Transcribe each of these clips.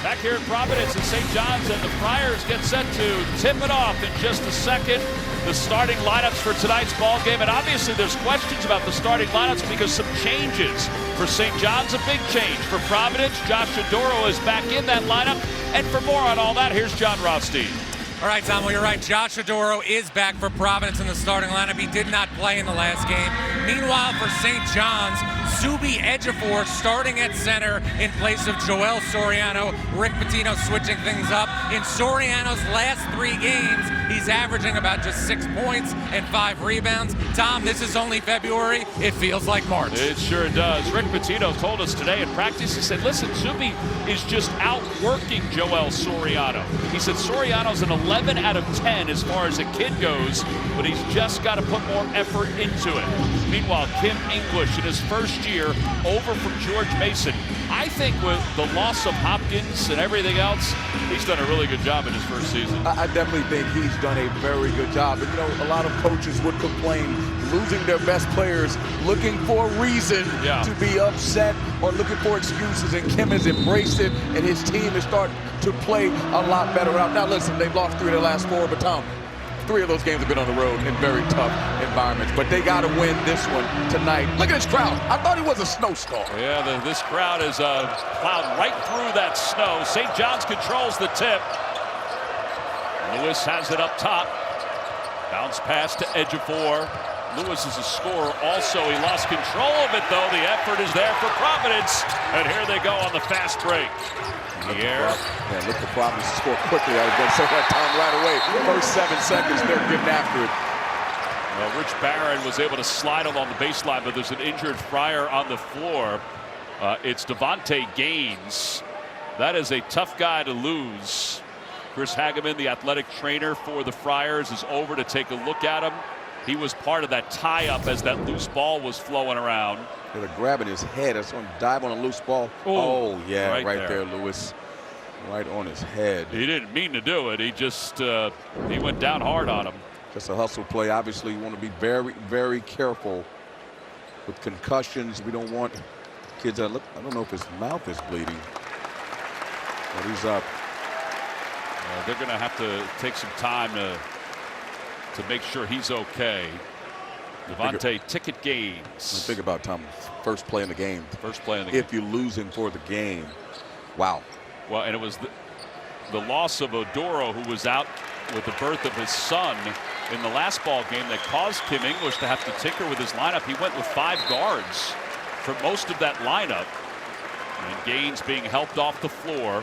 Back here at Providence and St. John's, and the Friars get set to tip it off in just a second. The starting lineups for tonight's ball game, and obviously there's questions about the starting lineups because some changes. For St. John's, a big change. For Providence, Josh Adoro is back in that lineup. And for more on all that, here's John Rothstein. All right, Tom, well, you're right. Josh Adoro is back for Providence in the starting lineup. He did not play in the last game. Meanwhile, for St. John's, Zuby Ejiofor starting at center in place of Joel Soriano. Rick Pitino switching things up. In Soriano's last 3 games, he's averaging about just 6 points and 5 rebounds. Tom, this is only February. It feels like March. It sure does. Rick Pitino told us today in practice, he said, listen, Zuby is just outworking Joel Soriano. He said Soriano's an 11 out of 10 as far as a kid goes, but he's just got to put more effort into it. Meanwhile, Kim English in his first year over from George Mason. I think with the loss of Hopkins and everything else, he's done a really good job in his first season. I definitely think he's done a very good job. And, you know, a lot of coaches would complain losing their best players, looking for a reason to be upset or looking for excuses. And Kim has embraced it, and his team is starting to play a lot better out. Now, listen, they've lost 3 of their last 4, but Tom, 3 of those games have been on the road in very tough environments, but they got to win this one tonight. Look at this crowd. I thought it was a snowstorm. Yeah, this crowd is plowed right through that snow. St. John's controls the tip. Lewis has it up top. Bounce pass to Ejiofor. Lewis is a scorer also. He lost control of it, though. The effort is there for Providence. And here they go on the fast break. Pierre. Yeah, look for Providence to score quickly. I was going to say that time right away. First 7 seconds, they're getting after it. Well, Rich Barron was able to slide along the baseline, but there's an injured Friar on the floor. It's Devontae Gaines. That is a tough guy to lose. Chris Hageman, the athletic trainer for the Friars, is over to take a look at him. He was part of that tie-up as that loose ball was flowing around. They're grabbing his head. That's on dive on a loose ball. Oh, yeah, right there, Lewis. Right on his head. He didn't mean to do it. He just he went down hard on him. Just a hustle play. Obviously, you want to be very, very careful with concussions. We don't want kids that look. I don't know if his mouth is bleeding, but he's up. They're going to have to take some time to make sure he's okay. Devontae Ticket Gaines. Think about Tom's first play in the game. First play in the game. If you're losing for the game. Wow. Well, and it was the loss of Odoro, who was out with the birth of his son in the last ball game, that caused Kim English to have to tinker with his lineup. He went with 5 guards for most of that lineup. And Gaines being helped off the floor.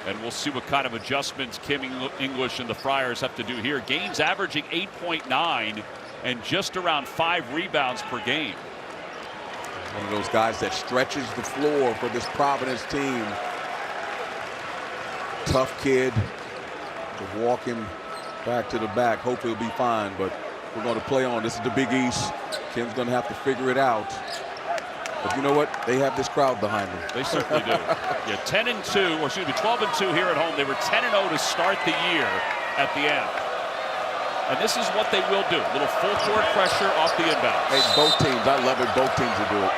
And we'll see what kind of adjustments Kim English and the Friars have to do here. Gaines averaging 8.9 and just around 5 rebounds per game. One of those guys that stretches the floor for this Providence team. Tough kid. To walk him back to the back. Hopefully he'll be fine, but we're going to play on. This is the Big East. Kim's going to have to figure it out. But you know what? They have this crowd behind them. They certainly do. Yeah, 10-2, or excuse me, 12-2 here at home. They were 10-0 to start the year at the end. And this is what they will do. A little full court pressure off the inbounds. Hey, both teams. I love it. Both teams will do it.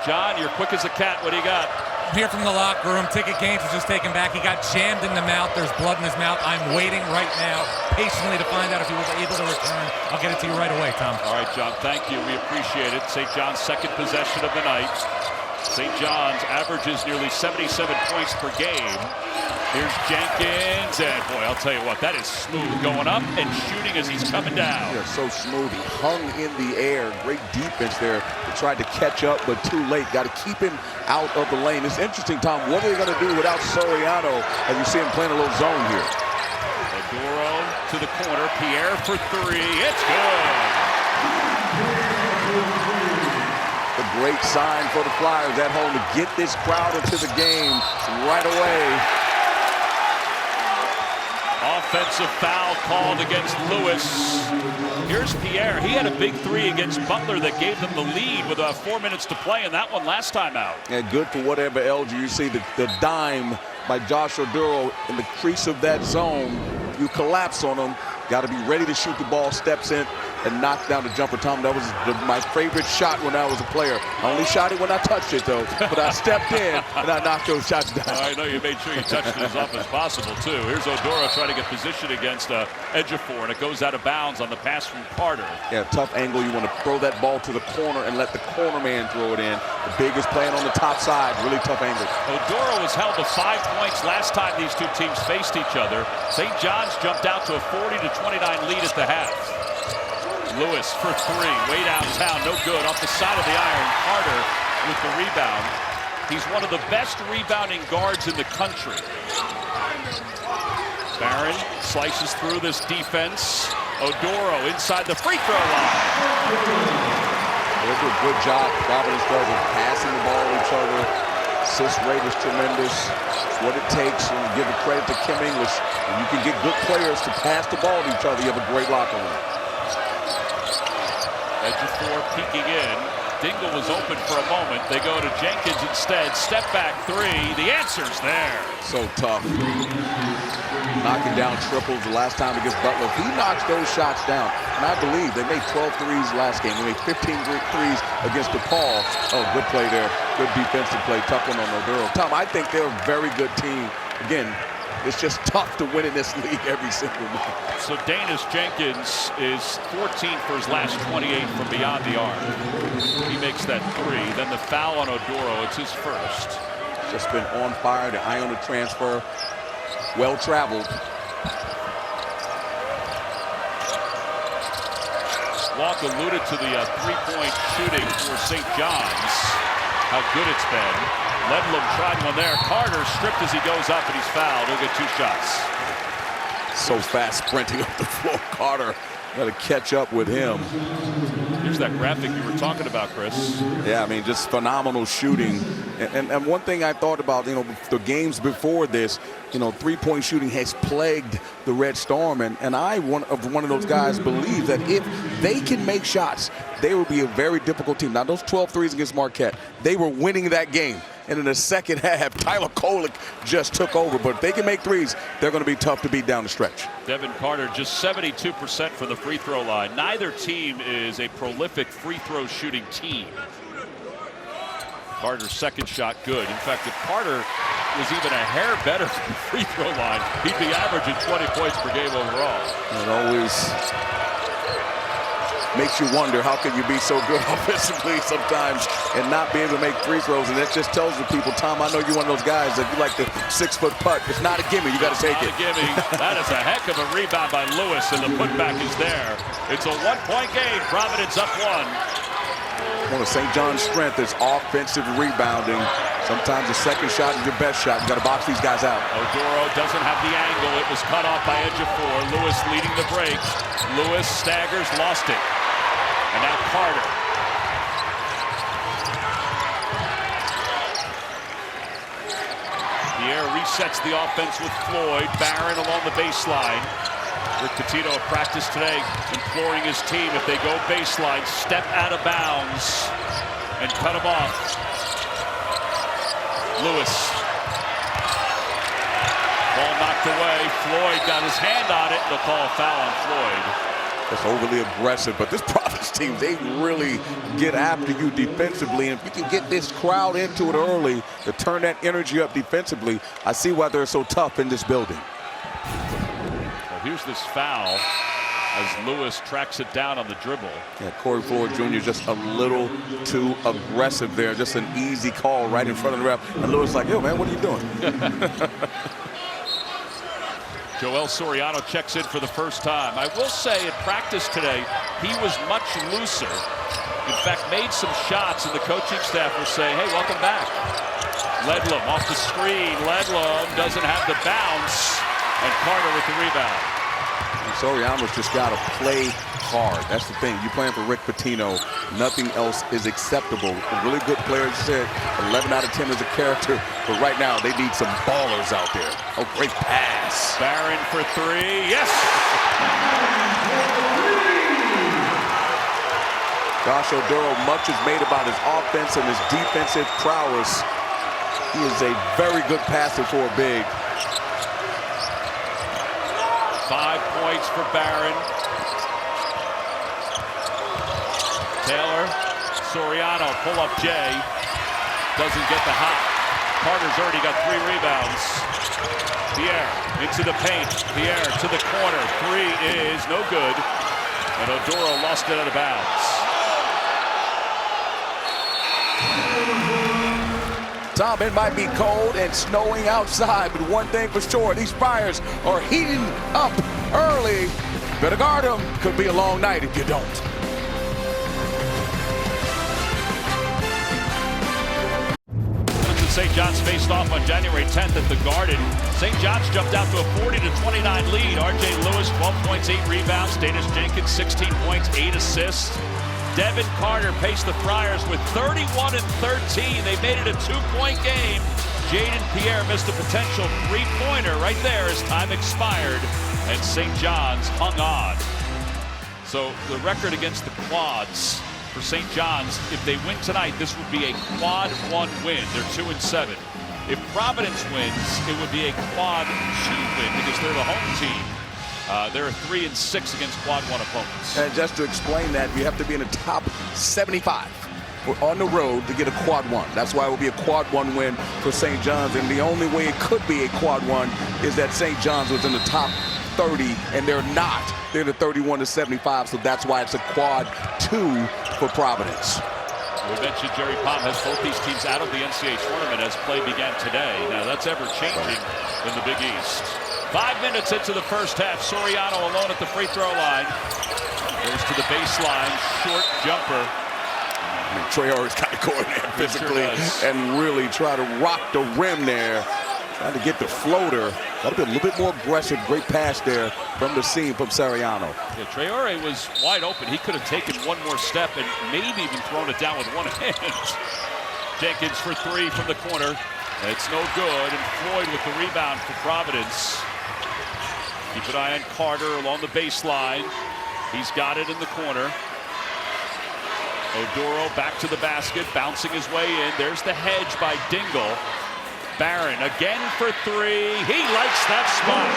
John, you're quick as a cat. What do you got? Here from the locker room, Ticket Gaines was just taken back. He got jammed in the mouth. There's blood in his mouth. I'm waiting right now patiently to find out if he was able to return. I'll get it to you right away, Tom. All right, John, thank you. We appreciate it. St. John's second possession of the night. St. John's averages nearly 77 points per game. Here's Jenkins, and boy, I'll tell you what, that is smooth. Going up and shooting as he's coming down. Yeah, so smooth. He hung in the air. Great defense there. They tried to catch up, but too late. Got to keep him out of the lane. It's interesting, Tom. What are they going to do without Soriano as you see him playing a little zone here? Odoro to the corner. Pierre for 3. It's good. A great sign for the Flyers at home to get this crowd into the game right away. Offensive foul called against Lewis. Here's Pierre. He had a big 3 against Butler that gave them the lead with about 4 minutes to play, and that one last time out. And good for whatever LG. You see the dime by Josh Odoro in the crease of that zone. You collapse on him. Got to be ready to shoot the ball. Steps in and knocked down the jumper. Tom, that was my favorite shot when I was a player. I only shot it when I touched it, though. But I stepped in, and I knocked those shots down. I know you made sure you touched it as often as possible, too. Here's Oduro trying to get position against Ejiofor, and it goes out of bounds on the pass from Carter. Yeah, tough angle. You want to throw that ball to the corner and let the corner man throw it in. The big is playing on the top side. Really tough angle. Oduro was held to 5 points last time these two teams faced each other. St. John's jumped out to a 40-29 lead at the half. Lewis for 3, way downtown, no good. Off the side of the iron, Carter with the rebound. He's one of the best rebounding guards in the country. Barron slices through this defense. Oduro inside the free throw line. They do a good job. Providence does of passing the ball to each other. Assist rate is tremendous. It's what it takes. And give the credit to Kim English. When you can get good players to pass the ball to each other, you have a great locker room. Ejiofor peeking in. Dingle was open for a moment. They go to Jenkins instead. Step back 3. The answer's there. So tough. Knocking down triples the last time against Butler. He knocks those shots down. And I believe they made 12 threes last game. They made 15 threes against DePaul. Oh, good play there. Good defensive play. Tough one on Oduro. Tom, I think they're a very good team. Again, it's just tough to win in this league every single week. So Danis Jenkins is 14 for his last 28 from beyond the arc. He makes that 3. Then the foul on Oduro. It's his first. Just been on fire. The Iona transfer. Well traveled. Walk alluded to the 3-point shooting for St. John's. How good it's been. Ledlum tried one there. Carter stripped as he goes up, and he's fouled. He'll get 2 shots. So fast sprinting up the floor. Carter got to catch up with him. Here's that graphic you were talking about, Chris. Yeah, I mean, just phenomenal shooting. And one thing I thought about, the games before this, 3-point shooting has plagued the Red Storm. And I, one of those guys, believe that if they can make shots, they will be a very difficult team. Now, those 12 threes against Marquette, they were winning that game. And in the second half, Tyler Kolek just took over. But if they can make threes, they're going to be tough to beat down the stretch. Devin Carter just 72% from the free throw line. Neither team is a prolific free throw shooting team. Carter's second shot good. In fact, if Carter was even a hair better from the free throw line, he'd be averaging 20 points per game overall. It always makes you wonder, how can you be so good offensively sometimes and not be able to make free throws? And that just tells the people, Tom, I know you're one of those guys that you like the 6-foot putt. It's not a gimme. You got to take it. Not a gimme. That is a heck of a rebound by Lewis, and the putback is there. It's a 1-point game. Providence up 1. One of St. John's strength is offensive rebounding. Sometimes the second shot is your best shot. You got to box these guys out. Oduro doesn't have the angle. It was cut off by Ejiofor. Lewis leading the break. Lewis staggers, lost it. And now Carter. Pierre resets the offense with Floyd. Barron along the baseline. Rick Pitino at practice today, imploring his team, if they go baseline, step out of bounds and cut him off. Lewis. Ball knocked away. Floyd got his hand on it. They'll call a foul on Floyd. That's overly aggressive, but this Providence team, they really get after you defensively. And if you can get this crowd into it early to turn that energy up defensively, I see why they're so tough in this building. Here's this foul as Lewis tracks it down on the dribble. Yeah, Corey Floyd Jr. just a little too aggressive there. Just an easy call right in front of the ref. And Lewis like, yo, man, what are you doing? Joel Soriano checks in for the first time. I will say at practice today, he was much looser. In fact, made some shots, and the coaching staff will say, hey, welcome back. Ledlum off the screen. Ledlum doesn't have the bounce. And Carter with the rebound. And Soriano's just got to play hard. That's the thing. You're playing for Rick Pitino. Nothing else is acceptable. A really good player, as you said, 11 out of 10 is a character. But right now, they need some ballers out there. Oh, great pass. Barron for 3. Yes! Josh Oduro, much is made about his offense and his defensive prowess. He is a very good passer for a big. 5 points for Barron. Taylor, Soriano, pull up Jay. Doesn't get the hop. Carter's already got 3 rebounds. Pierre into the paint. Pierre to the corner. 3 is no good. And Oduro lost it out of bounds. Tom, it might be cold and snowing outside, but one thing for sure, these Friars are heating up early. Better guard them. Could be a long night if you don't. St. John's faced off on January 10th at the Garden. St. John's jumped out to a 40-29 lead. R.J. Lewis, 12 points, 8 rebounds. Danis Jenkins, 16 points, 8 assists. Devin Carter paced the Friars with 31 and 13. They made it a 2-point game. Jaden Pierre missed a potential 3-pointer right there as time expired, and St. John's hung on. So the record against the quads for St. John's, if they win tonight, this would be a quad 1 win. They're 2-7. If Providence wins, it would be a quad 2 win because they're the home team. They're 3-6 against quad 1 opponents. And just to explain that, you have to be in the top 75. We're on the road to get a quad 1. That's why it will be a quad 1 win for St. John's. And the only way it could be a quad 1 is that St. John's was in the top 30, and they're not. They're in the 31-75, so that's why it's a quad 2 for Providence. We mentioned Jerry Palm has both these teams out of the NCAA tournament as play began today. Now that's ever changing in the Big East. 5 minutes into the first half. Soriano alone at the free throw line. Goes to the baseline, short jumper. Traore's got to go in there physically and really try to rock the rim there. Trying to get the floater. Got to be a little bit more aggressive. Great pass there from the seam from Soriano. Yeah, Traore was wide open. He could have taken one more step and maybe even thrown it down with one hand. Jenkins for 3 from the corner. It's no good. And Floyd with the rebound for Providence. Keep an eye on Carter along the baseline. He's got it in the corner. Oduro back to the basket, bouncing his way in. There's the hedge by Dingle. Barron again for 3. He likes that spot.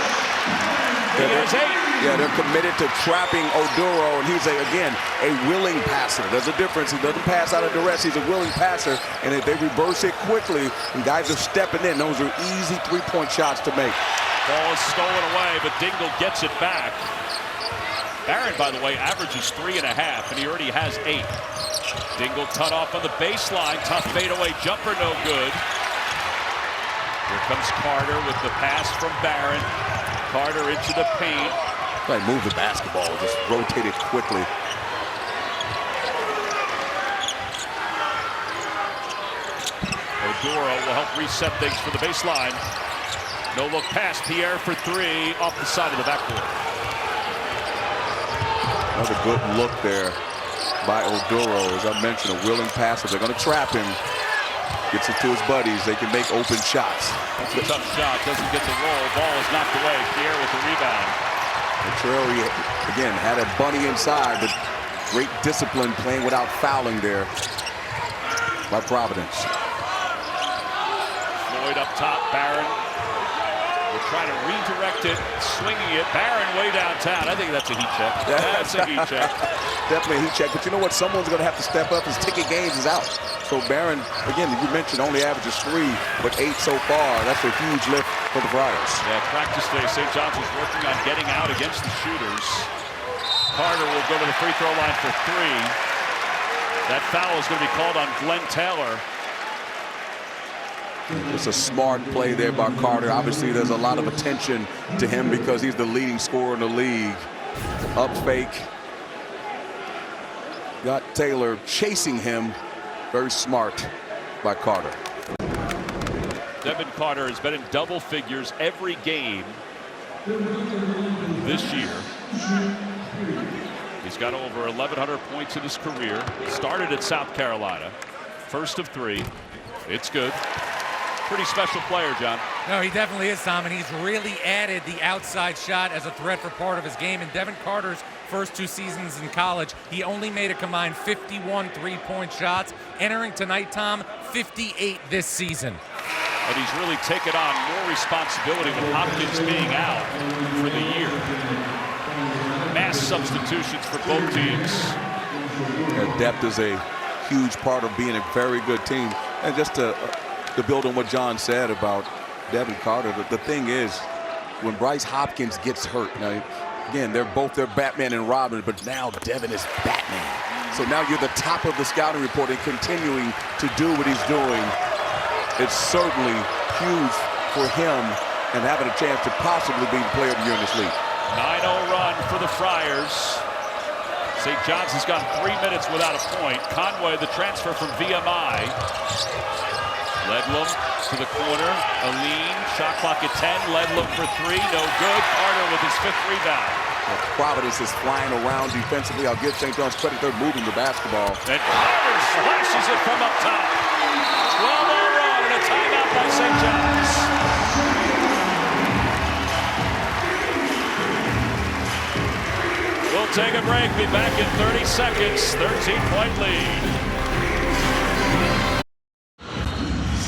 He has 8. Yeah, they're committed to trapping Oduro, and he's, again, a willing passer. There's a difference. He doesn't pass out of duress. He's a willing passer, and if they reverse it quickly, and guys are stepping in, those are easy 3-point shots to make. Ball is stolen away, but Dingle gets it back. Barron, by the way, averages 3.5, and he already has 8. Dingle cut off on the baseline. Tough fadeaway jumper, no good. Here comes Carter with the pass from Barron. Carter into the paint. Right, move the basketball, just rotate it quickly. Oduro will help reset things for the baseline. No look pass. Pierre for 3 off the side of the backboard. Another good look there by Oduro. As I mentioned, a willing passer. They're going to trap him. Gets it to his buddies. They can make open shots. That's a tough shot. Doesn't get the roll. Ball is knocked away. Pierre with the rebound. Traore, again, had a bunny inside, but great discipline playing without fouling there by Providence. Floyd up top. Barron will try to redirect it. Swinging it. Barron way downtown. I think that's a heat check. That's a heat check. Definitely a heat check. But you know what? Someone's going to have to step up. His ticket games is out. So Barron, again, you mentioned only averages 3, but 8 so far. That's a huge lift for the Friars. Yeah, practice day. St. John's was working on getting out against the shooters. Carter will go to the free throw line for 3. That foul is going to be called on Glenn Taylor. It's a smart play there by Carter. Obviously, there's a lot of attention to him because he's the leading scorer in the league. Up fake. Got Taylor chasing him. Very smart by Carter. Devin Carter has been in double figures every game this year. He's got over 1,100 points in his career. Started at South Carolina. First of 3. It's good. Pretty special player, John. No, he definitely is, Tom, and he's really added the outside shot as a threat for part of his game. In Devin Carter's first 2 seasons in college, he only made a combined 51 3-point shots. Entering tonight, Tom, 58 this season. And he's really taken on more responsibility with Hopkins being out for the year. Mass substitutions for both teams. Depth is a huge part of being a very good team. And just to build on what John said about Devin Carter, the thing is, when Bryce Hopkins gets hurt, now, again, they're Batman and Robin, but now Devin is Batman. So now you're the top of the scouting report and continuing to do what he's doing. It's certainly huge for him and having a chance to possibly be the player of the year in this league. 9-0 run for the Friars. St. John's has gone 3 minutes without a point. Conway, the transfer from VMI. Ledlum to the corner. Aline, shot clock at 10. Ledlum for 3, no good. Carter with his 5th rebound. Well, Providence is flying around defensively. I'll give St. John's credit. They're moving the basketball. And Carter slashes it from up top. 12-0 run and a timeout by St. John's. We'll take a break. Be back in 30 seconds. 13-point lead.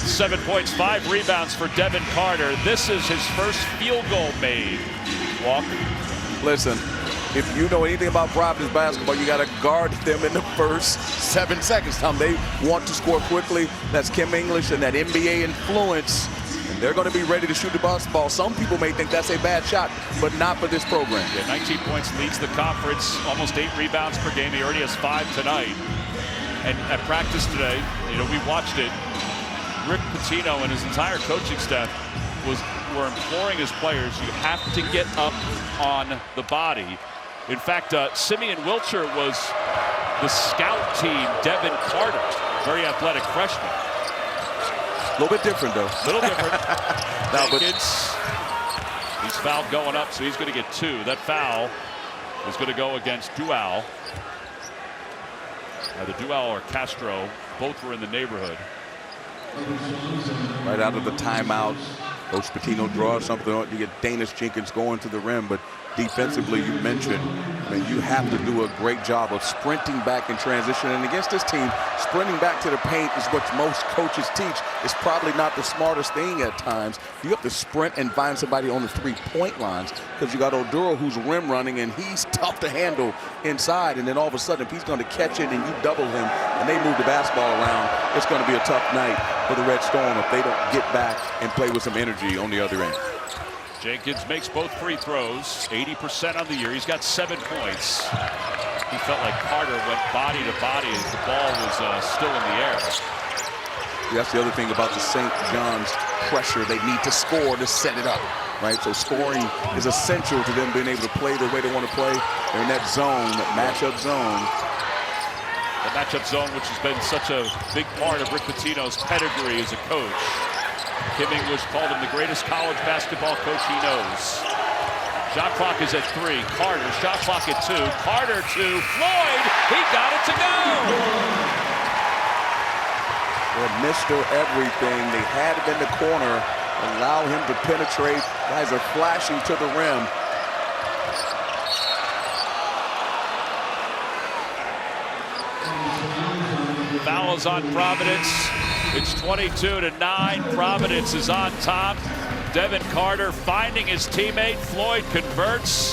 7 points, 5 rebounds for Devin Carter. This is his first field goal made. Walk. Listen, if you know anything about Providence basketball, you got to guard them in the first 7 seconds. They want to score quickly. That's Kim English and that NBA influence. And they're going to be ready to shoot the basketball. Some people may think that's a bad shot, but not for this program. Yeah, 19 points, leads the conference, almost 8 rebounds per game. He already has 5 tonight. And at practice today, we watched it. Rick Pitino and his entire coaching staff were imploring his players, you have to get up on the body. In fact, Simeon Wilcher was the scout team, Devin Carter, very athletic freshman. A little bit different, though. A little different. Jenkins, he's fouled going up, so he's going to get 2. That foul is going to go against Dual. Either Dual or Castro, both were in the neighborhood. Right out of the timeout, Coach Pitino draws something. You get Danis Jenkins going to the rim, but defensively, you mentioned, you have to do a great job of sprinting back in transition. And against this team, sprinting back to the paint is what most coaches teach. It's probably not the smartest thing at times. You have to sprint and find somebody on the 3-point lines because you got Oduro who's rim running, and he's tough to handle inside. And then all of a sudden, if he's going to catch it and you double him and they move the basketball around, it's going to be a tough night for the Red Storm if they don't get back and play with some energy on the other end. Jenkins makes both free throws, 80% on the year. He's got 7 points. He felt like Carter went body to body as the ball was still in the air. That's the other thing about the St. John's pressure. They need to score to set it up, right? So scoring is essential to them being able to play the way they want to play. They're in that zone, that matchup zone. The matchup zone, which has been such a big part of Rick Pitino's pedigree as a coach. Kim English called him the greatest college basketball coach he knows. Shot clock is at 3. Carter, shot clock at 2. Carter to Floyd. He got it to go. Well, Mr. Everything. They had him in the corner. Allow him to penetrate. Guys are flashing to the rim. Foul is on Providence. It's 22-9. Providence is on top. Devin Carter finding his teammate. Floyd converts.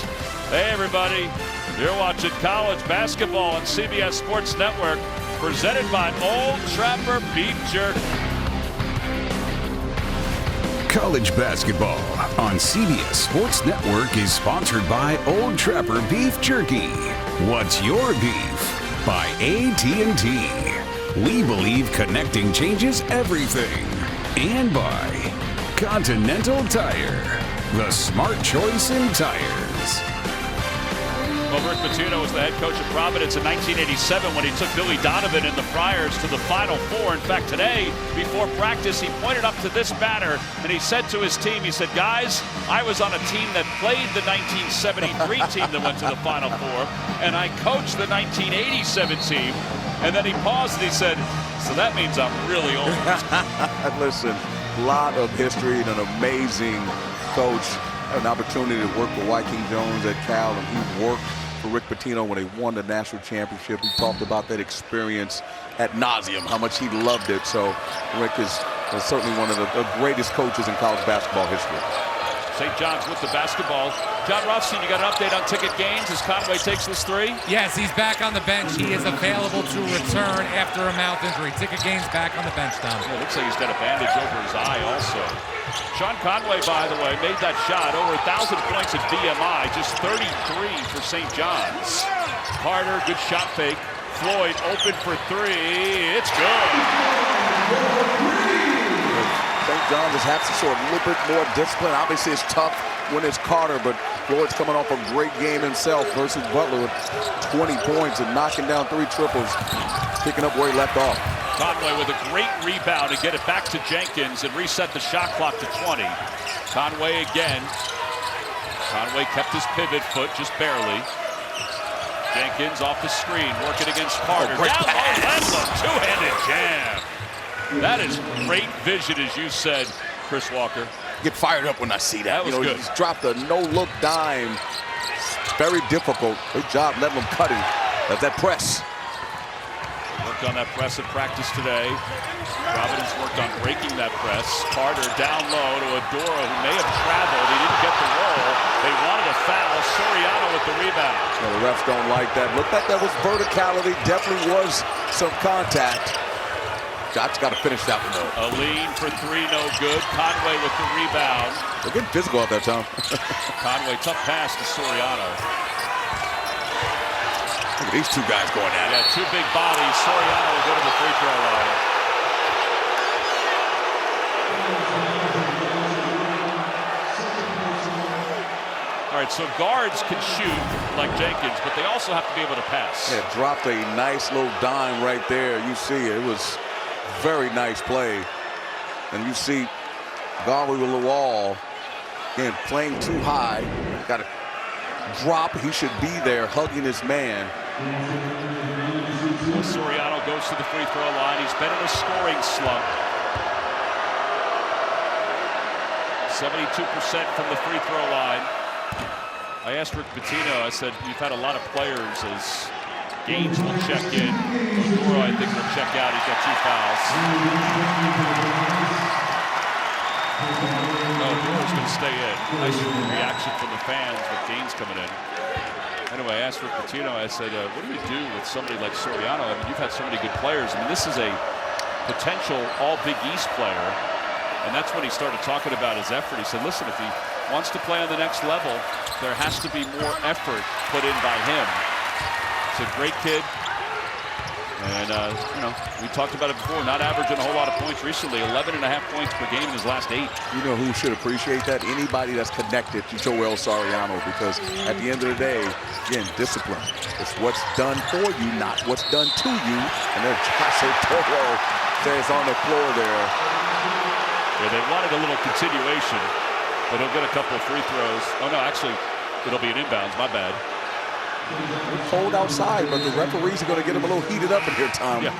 Hey, everybody. You're watching college basketball on CBS Sports Network, presented by Old Trapper Beef Jerky. College basketball on CBS Sports Network is sponsored by Old Trapper Beef Jerky. What's your beef? By AT&T. We believe connecting changes everything. And by Continental Tire, the smart choice in tires. Well, Rick Pitino was the head coach of Providence in 1987 when he took Billy Donovan and the Friars to the Final Four. In fact, today, before practice, he pointed up to this banner and he said to his team, he said, guys, I was on a team that played the 1973 team that went to the Final Four, and I coached the 1987 team. And then he paused and he said, so that means I'm really old. Listen, a lot of history and an amazing coach. Had an opportunity to work with Wyking Jones at Cal, and he worked for Rick Pitino when they won the national championship. He talked about that experience ad nauseum, how much he loved it. So Rick is certainly one of the greatest coaches in college basketball history. St. John's with the basketball. John Rothstein, you got an update on Ticket Gaines as Conway takes this three? Yes, he's back on the bench. He is available to return after a mouth injury. Ticket Gaines back on the bench, Tom. Yeah, looks like he's got a bandage over his eye also. Sean Conway, by the way, made that shot. Over 1,000 points at VMI, just 33 for St. John's. Carter, good shot fake. Floyd open for three. It's good. St. John just has to show a little bit more discipline. Obviously, it's tough when it's Carter, but Floyd's coming off a great game himself versus Butler with 20 points and knocking down 3 triples, picking up where he left off. Conway with a great rebound to get it back to Jenkins and reset the shot clock to 20. Conway again. Conway kept his pivot foot just barely. Jenkins off the screen, working against Carter. Great Down pass. low, two-handed jam. That is great vision, as you said, Chris Walker. Get fired up when I see that. That was good. He's dropped a no-look dime. Very difficult. Good job letting him cut him. That's that press. Worked on that press at practice today. Providence worked on breaking that press. Carter down low to Adora, who may have traveled. He didn't get the roll. They wanted a foul. Soriano with the rebound. Well, the refs don't like that. Looked like that was verticality. Definitely was some contact. John's got to finish that one, though. A lean for three, no good. Conway with the rebound. They're getting physical out there, Tom. Conway, tough pass to Soriano. Look at these two guys going at it. Yeah, two big bodies. Soriano will go to the free throw line. All right, so guards can shoot like Jenkins, but they also have to be able to pass. Yeah, dropped a nice little dime right there. You see it. It was very nice play. And you see Garvey with the wall. Again, playing too high. Got to drop. He should be there hugging his man. Well, Soriano goes to the free throw line. He's been in a scoring slump. 72% from the free throw line. I asked Rick Pitino, I said, you've had a lot of players as Gaines will check in. Oduro, I think, will check out. He's got 2 fouls. No, Odoro's going to stay in. Nice reaction from the fans with Gaines coming in. Anyway, I asked Rick Pitino, I said, what do you do with somebody like Soriano? I mean, you've had so many good players. I mean, this is a potential all-Big East player. And that's when he started talking about his effort. He said, listen, if he wants to play on the next level, there has to be more effort put in by him. He's a great kid. And, you know, we talked about it before, not averaging a whole lot of points recently, 11.5 points per game in his last 8. You know who should appreciate that? Anybody that's connected to Joel Soriano, because at the end of the day, again, discipline. It's what's done for you, not what's done to you. And then Josh Oduro says on the floor there. Yeah, they wanted a little continuation, but he'll get a couple of free throws. Oh, no, actually, it'll be an inbounds. My bad. It's cold outside, but the referees are going to get him a little heated up in here, Tom. Yeah.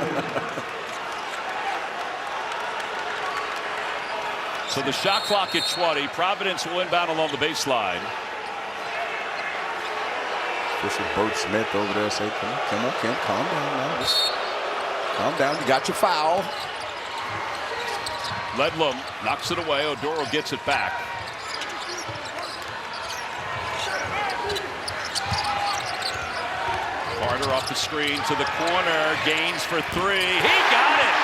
So the shot clock at 20. Providence will inbound along the baseline. This is Bert Smith over there saying, come on, Kemp, calm down now. Just calm down. You got your foul. Ledlum knocks it away. Oduro gets it back. Carter off the screen to the corner. Gaines for 3. He got it!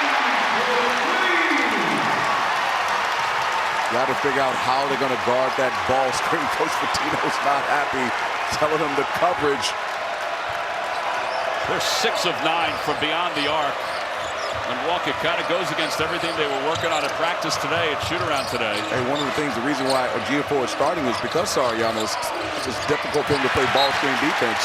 Got to figure out how they're going to guard that ball screen. Coach Pitino's not happy, telling them the coverage. They're 6 of 9 from beyond the arc. And Walker kind of goes against everything they were working on at practice today, at shoot-around today. Hey, one of the things, the reason why Ejiofor is starting is because Soriano's, it's difficult for him to play ball screen defense.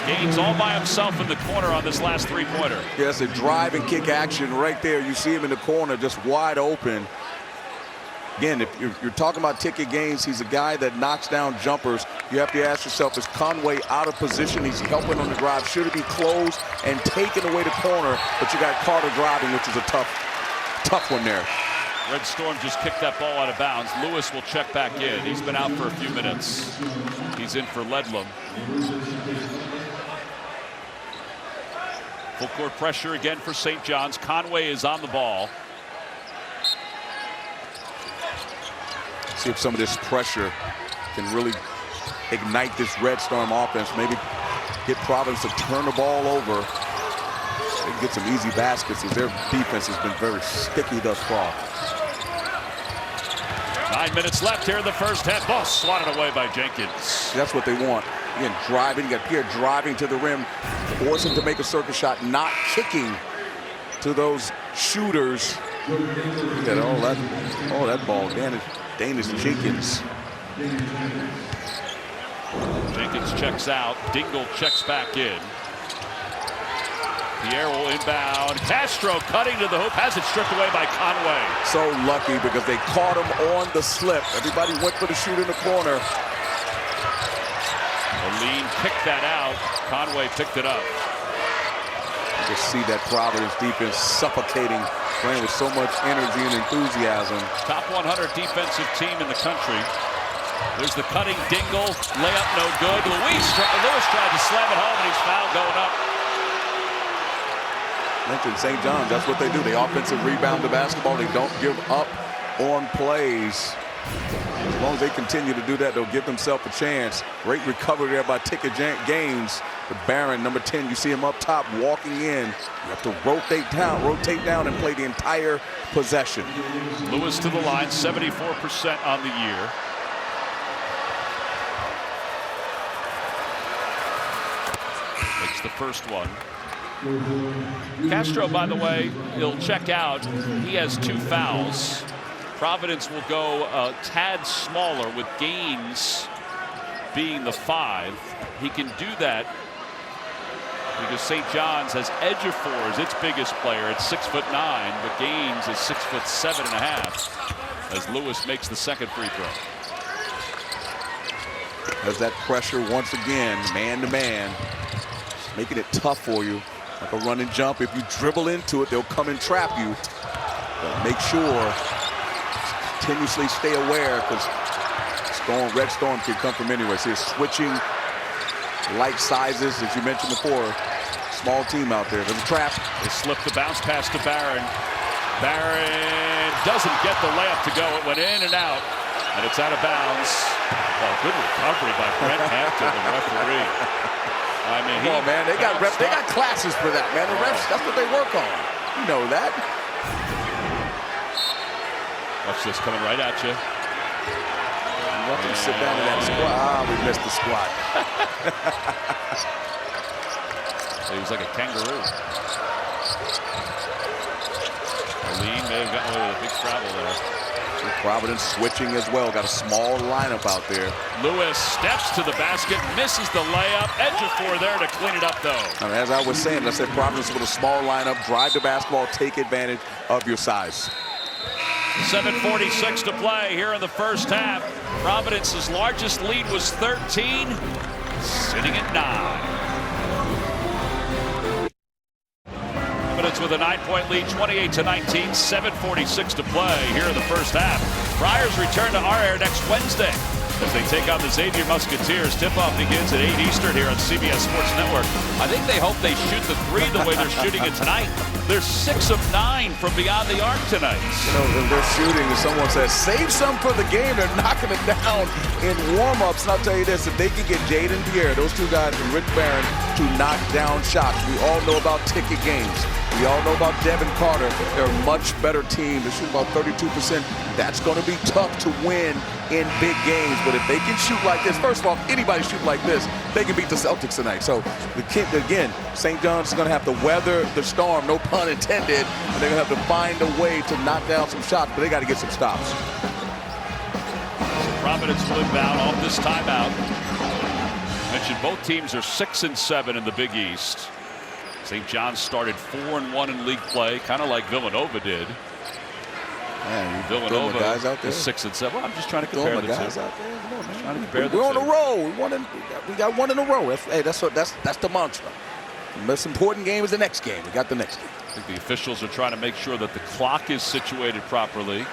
Gaines all by himself in the corner on this last 3-pointer. Yes, a drive and kick action right there. You see him in the corner just wide open. Again, if you're talking about Ticket Gaines, he's a guy that knocks down jumpers. You have to ask yourself, is Conway out of position? He's helping on the drive. Should it be closed and taken away the corner? But you got Carter driving, which is a tough one there. Red Storm just kicked that ball out of bounds. Lewis will check back in. He's been out for a few minutes. He's in for Ledlum. Full court pressure again for St. John's. Conway is on the ball. See if some of this pressure can really ignite this Red Storm offense. Maybe get Providence to turn the ball over and get some easy baskets, as their defense has been very sticky thus far. 9 minutes left here in the first half. Ball swatted away by Jenkins. That's what they want. Again, driving, you got Pierre driving to the rim, forcing to make a circle shot, not kicking to those shooters. Look at all that ball. Danish Jenkins. Jenkins checks out. Dingle checks back in. Pierre will inbound. Castro cutting to the hoop. Has it stripped away by Conway. So lucky because they caught him on the slip. Everybody went for the shoot in the corner. Aline picked that out. Conway picked it up. You just see that Providence defense suffocating, playing with so much energy and enthusiasm. Top 100 defensive team in the country. There's the cutting Dingle. Layup no good. Lewis tried to slam it home, and he's fouled going up. Mentioned St. John's, that's what they do. They offensive rebound the basketball. They don't give up on plays. As long as they continue to do that, they'll give themselves a chance. Great recovery there by Ticket Games. But Barron, number 10, you see him up top walking in. You have to rotate down and play the entire possession. Lewis to the line, 74% on the year. Makes the first one. Castro, by the way, he'll check out. He has 2 fouls. Providence will go a tad smaller with Gaines being the 5. He can do that because St. John's has Ejiofor as its biggest player at 6'9", but Gaines is 6'7.5" as Lewis makes the second free throw. Has that pressure once again, man to man, making it tough for you. Like a run and jump. If you dribble into it, they'll come and trap you. But make sure, continuously stay aware, because Red Storm can come from anywhere. So you're switching light sizes, as you mentioned before. Small team out there. There's a trap. They slip the bounce pass to Barron. Barron doesn't get the layup to go. It went in and out, and it's out of bounds. Oh, good recovery by Brent Hampton, the referee. I mean, come on, man. They got classes for that, man. The refs, that's what they work on. You know that. Watch this coming right at you. Let them sit down in that squat. Ah, we missed the squat. He was like a kangaroo. Aline may have gotten away with a big travel there. Providence switching as well. Got a small lineup out there. Lewis steps to the basket, misses the layup. Ejiofor there to clean it up, though. And as I was saying, I said Providence with a small lineup, drive the basketball, take advantage of your size. 7:46 to play here in the first half. Providence's largest lead was 13, sitting at 9. With a 9-point lead, 28-19, 7:46 to play here in the first half. Friars return to our air next Wednesday as they take on the Xavier Musketeers. Tip-off begins at 8 Eastern here on CBS Sports Network. I think they hope they shoot the 3 the way they're shooting it tonight. They're 6 of 9 from beyond the arc tonight. You know, they're shooting, as someone says, save some for the game. They're knocking it down in warm-ups. And I'll tell you this, if they can get Jaden Pierre, those 2 guys, and Rick Barron, to knock down shots. We all know about Ticket Games. We all know about Devin Carter. They're a much better team. They shoot about 32%. That's going to be tough to win in big games. But if they can shoot like this, first of all, if anybody shoot like this, they can beat the Celtics tonight. So, again, St. John's is going to have to weather the storm, no pun intended. And they're going to have to find a way to knock down some shots, but they got to get some stops. Providence will inbound off this timeout. Mentioned both teams are 6 and 7 in the Big East. St. John's started 4-1 in league play, kind of like Villanova did. Man, Villanova guys out there. is 6 and 7. Well, I'm just trying to compare the guys two. out there. Come on, man. Trying to compare We're on the a roll. We got 1 in a row. That's the mantra. The most important game is the next game. We got the next game. I think the officials are trying to make sure that the clock is situated properly.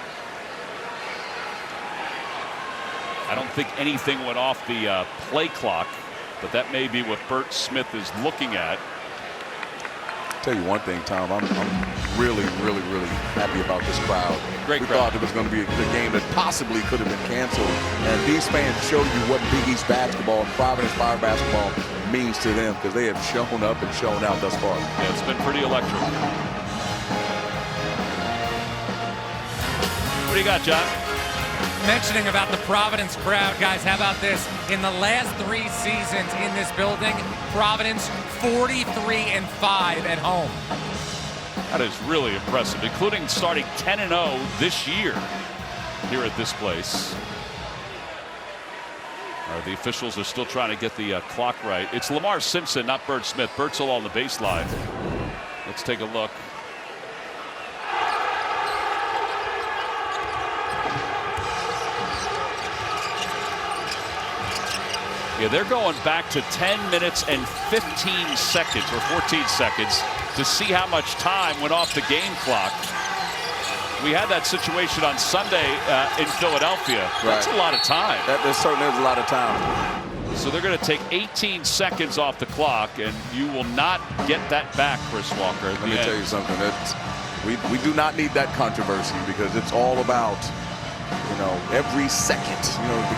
I don't think anything went off the play clock, but that may be what Bert Smith is looking at. Tell you one thing, Tom, I'm really, really, really happy about this crowd. Great we crowd. thought it was going to be a game that possibly could have been canceled. And these fans show you what Big East basketball and Providence Fire basketball means to them, because they have shown up and shown out thus far. Yeah, it's been pretty electric. What do you got, John? Mentioning about the Providence crowd, guys, how about this? In the last 3 seasons in this building, Providence 43-5 at home. That is really impressive, including starting 10-0 this year here at this place. The officials are still trying to get the clock right. It's Lamar Simpson, not Bert Smith. Bert's all on the baseline. Let's take a look. Yeah, they're going back to 10 minutes and 15 seconds or 14 seconds to see how much time went off the game clock. We had that situation on Sunday in Philadelphia. That's a lot of time. That certainly is a lot of time. So they're going to take 18 seconds off the clock, and you will not get that back, Chris Walker. Let me tell you something. We do not need that controversy, because it's all about, every second.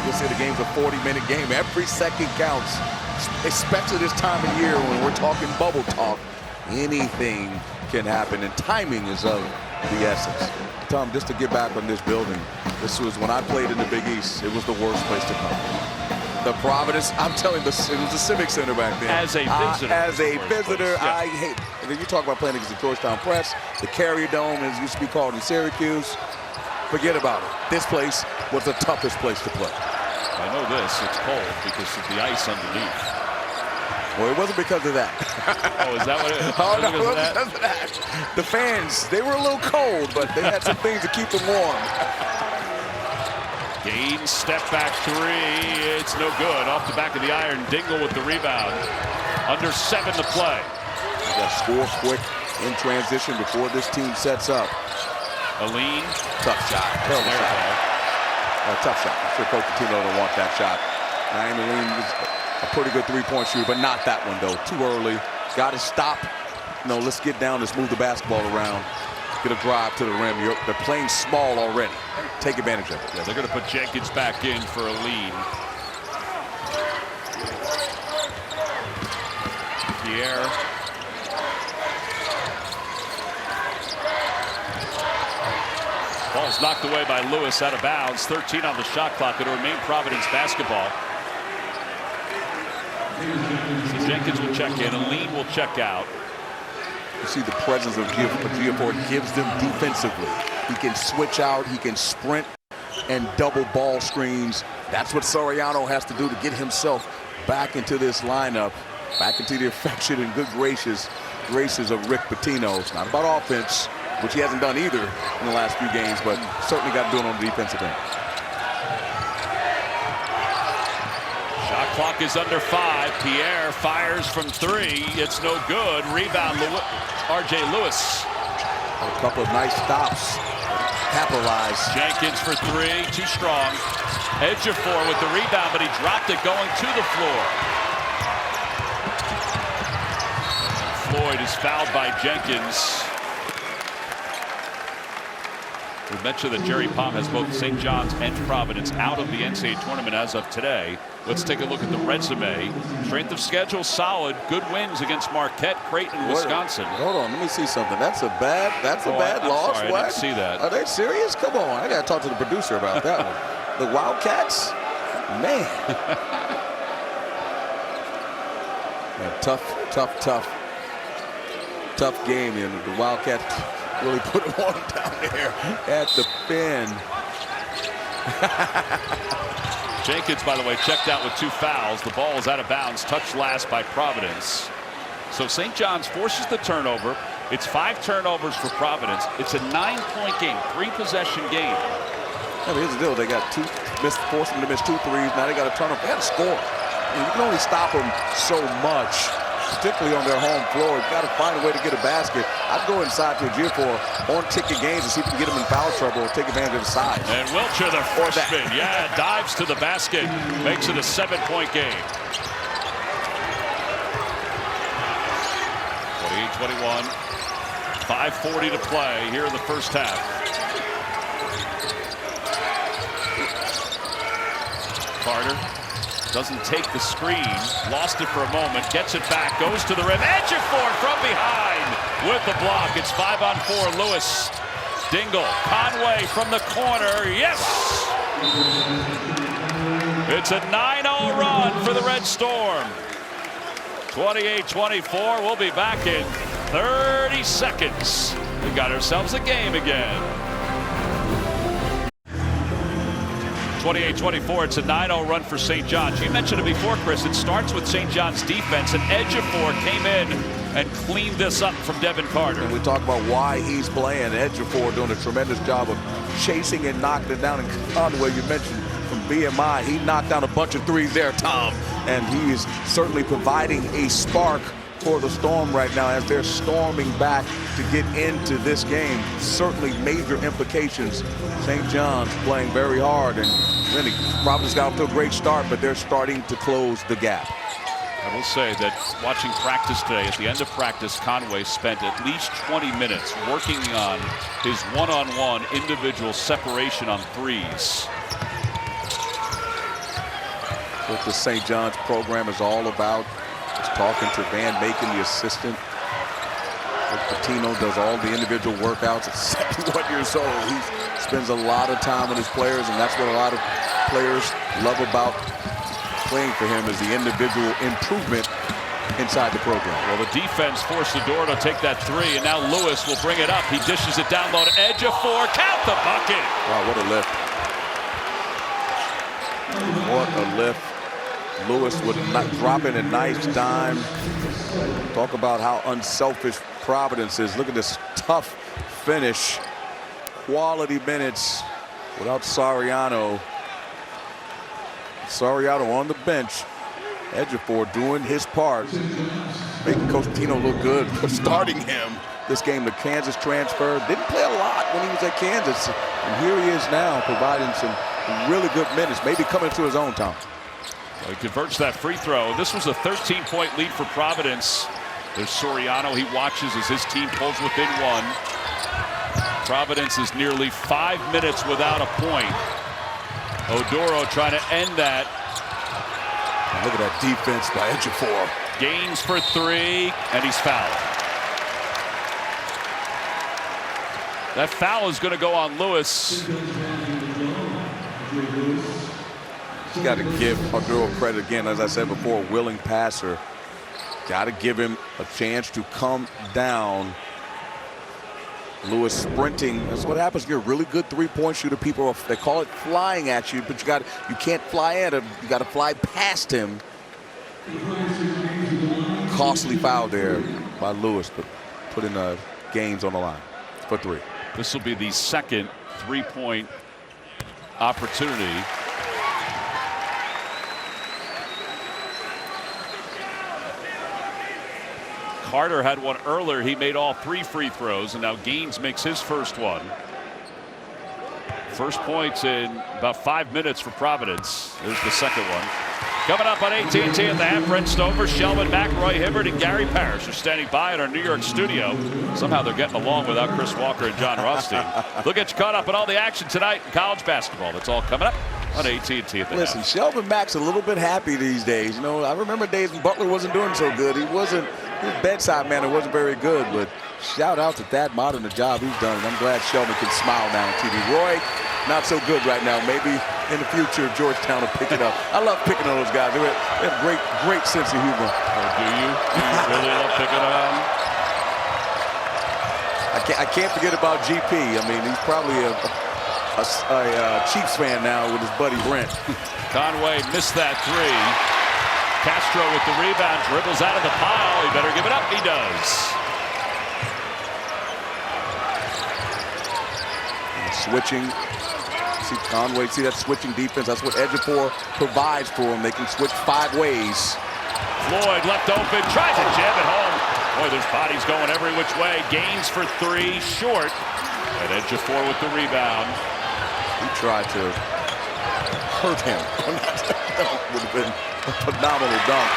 Because the game's a 40-minute game. Every second counts, especially this time of year when we're talking bubble talk. Anything can happen, and timing is of the essence. Tom, just to get back on this building, this was when I played in the Big East. It was the worst place to come. The Providence, I'm telling you, it was the Civic Center back then. As a visitor. I hate. And then you talk about playing against the Georgetown Press, the Carrier Dome, as it used to be called in Syracuse. Forget about it. This place was the toughest place to play. I know this. It's cold because of the ice underneath. Well, it wasn't because of that. Oh, is that what it is? Oh, no, it wasn't because of that. The fans, they were a little cold, but they had some things to keep them warm. Gaines, step back three. It's no good. Off the back of the iron. Dingle with the rebound. Under 7 to play. You got to score quick in transition before this team sets up. Aline. Tough shot. Terrible shot. Tough shot. I'm sure Coach Pitino don't want that shot. Naeem Aline was a pretty good three-point shooter, but not that one, though. Too early. Got to stop. Let's get down. Let's move the basketball around. Get a drive to the rim. They're playing small already. Take advantage of it. Yeah, they're going to put Jenkins back in for a lead. Pierre. Ball's knocked away by Lewis out of bounds. 13 on the shot clock. It'll remain Providence basketball. So Jenkins will check in. Aline will check out. You see the presence of Giafford gives them defensively. He can switch out, he can sprint and double ball screens. That's what Soriano has to do to get himself back into this lineup, back into the affection and good graces of Rick Pitino. It's not about offense, which he hasn't done either in the last few games, but certainly got to do it on the defensive end. Shot clock is under 5. Pierre fires from 3. It's no good. Rebound, R.J. Lewis. A couple of nice stops. Capitalize. Jenkins for 3. Too strong. Ejiofor with the rebound, but he dropped it going to the floor. Floyd is fouled by Jenkins. We mentioned that Jerry Palm has both St. John's and Providence out of the NCAA tournament as of today. Let's take a look at the resume. Strength of schedule solid. Good wins against Marquette, Creighton, Wisconsin. Hold on, let me see something. That's a bad loss. Sorry, I didn't see that. Are they serious? Come on, I gotta talk to the producer about that one. The Wildcats, man. Tough game, and the Wildcats really put one down there at the fin. Jenkins, by the way, checked out with 2 fouls. The ball is out of bounds, touched last by Providence. So St. John's forces the turnover. It's 5 turnovers for Providence. It's a 9-point game, 3-possession game. Yeah, but here's the deal. They got forced them to miss 2 threes. Now they got to turn up. They got to score. You can only stop them so much, particularly on their home floor. You've got to find a way to get a basket. I'd go inside to Ejiofor on ticket games and see if we can get him in foul trouble or take advantage of the size. And Wilcher, the freshman, dives to the basket, makes it a 7-point game. 28-21. 5:40 to play here in the first half. Carter doesn't take the screen. Lost it for a moment. Gets it back. Goes to the rim. Ejiofor from behind with the block. It's 5-on-4. Lewis. Dingle. Conway from the corner. Yes! It's a 9-0 run for the Red Storm. 28-24. We'll be back in 30 seconds. We got ourselves a game again. 28-24. It's a 9-0 run for St. John's. You mentioned it before, Chris. It starts with St. John's defense, and Ejiofor came in and cleaned this up from Devin Carter. And we talk about why he's playing. Ejiofor doing a tremendous job of chasing and knocking it down. And Conway, you mentioned from BMI, he knocked down a bunch of threes there, Tom. And he is certainly providing a spark for the Storm right now as they're storming back to get into this game. Certainly major implications. St. John's playing very hard, and really Providence got off to a great start, but they're starting to close the gap. I will say that watching practice today, at the end of practice, Conway spent at least 20 minutes working on his one-on-one individual separation on threes. What the St. John's program is all about. Just talking to Van Macon, the assistant. Patino does all the individual workouts at 71 years old. He spends a lot of time with his players, and that's what a lot of players love about playing for him, is the individual improvement inside the program. Well, the defense forced the door to take that three, and now Lewis will bring it up. He dishes it down low to Ejiofor. Count the bucket. Wow, what a lift. What a lift. Lewis would not drop in a nice dime. Talk about how unselfish Providence is. Look at this tough finish. Quality minutes without Soriano. Soriano on the bench. Ejiofor doing his part. Making Coach Tino look good for starting him. This game, the Kansas transfer. Didn't play a lot when he was at Kansas. And here he is now providing some really good minutes. Maybe coming to his own time. He converts that free throw. This was a 13-point lead for Providence. There's Soriano. He watches as his team pulls within one. Providence is nearly 5 minutes without a point. Oduro trying to end that. And look at that defense by Ejiofor. Gains for three, and he's fouled. That foul is going to go on Lewis. You got to give Oduro credit again, as I said before, willing passer. Got to give him a chance to come down. Lewis sprinting. That's what happens. You're a really good three-point shooter. People, they call it flying at you, but you can't fly at him. You got to fly past him. Costly foul there by Lewis, but putting Gaines on the line for three. This will be the second three-point opportunity. Carter had one earlier. He made all three free throws, and now Gaines makes his first one. First points in about 5 minutes for Providence. There's the second one. Coming up on AT&T at the half, Brent Stover, Shelvin Mack, Roy Hibbert, and Gary Parrish are standing by in our New York studio. Somehow they're getting along without Chris Walker and John Rothstein. They'll get you caught up on all the action tonight in college basketball. That's all coming up on AT&T at the half. Listen, Shelvin Mack's a little bit happy these days. You know, I remember days when Butler wasn't doing so good. His bedside manner wasn't very good, but shout out to Thad Modern, the job he's done. And I'm glad Shelvin can smile now on TV. Roy, not so good right now. Maybe in the future, Georgetown will pick it up. I love picking on those guys. They have a great sense of humor. Oh, do you? Do you really love picking on? I can't forget about GP. I mean, he's probably a Chiefs fan now with his buddy Brent. Conway missed that three. Castro with the rebound, dribbles out of the pile. He better give it up. He does. Switching. See Conway, see that switching defense. That's what Ejiofor provides for him. They can switch 5 ways. Floyd left open, tries to jam it home. Boy, there's bodies going every which way. Gains for three, short. And Ejiofor with the rebound. He tried to hurt him. Would have been a phenomenal dunk.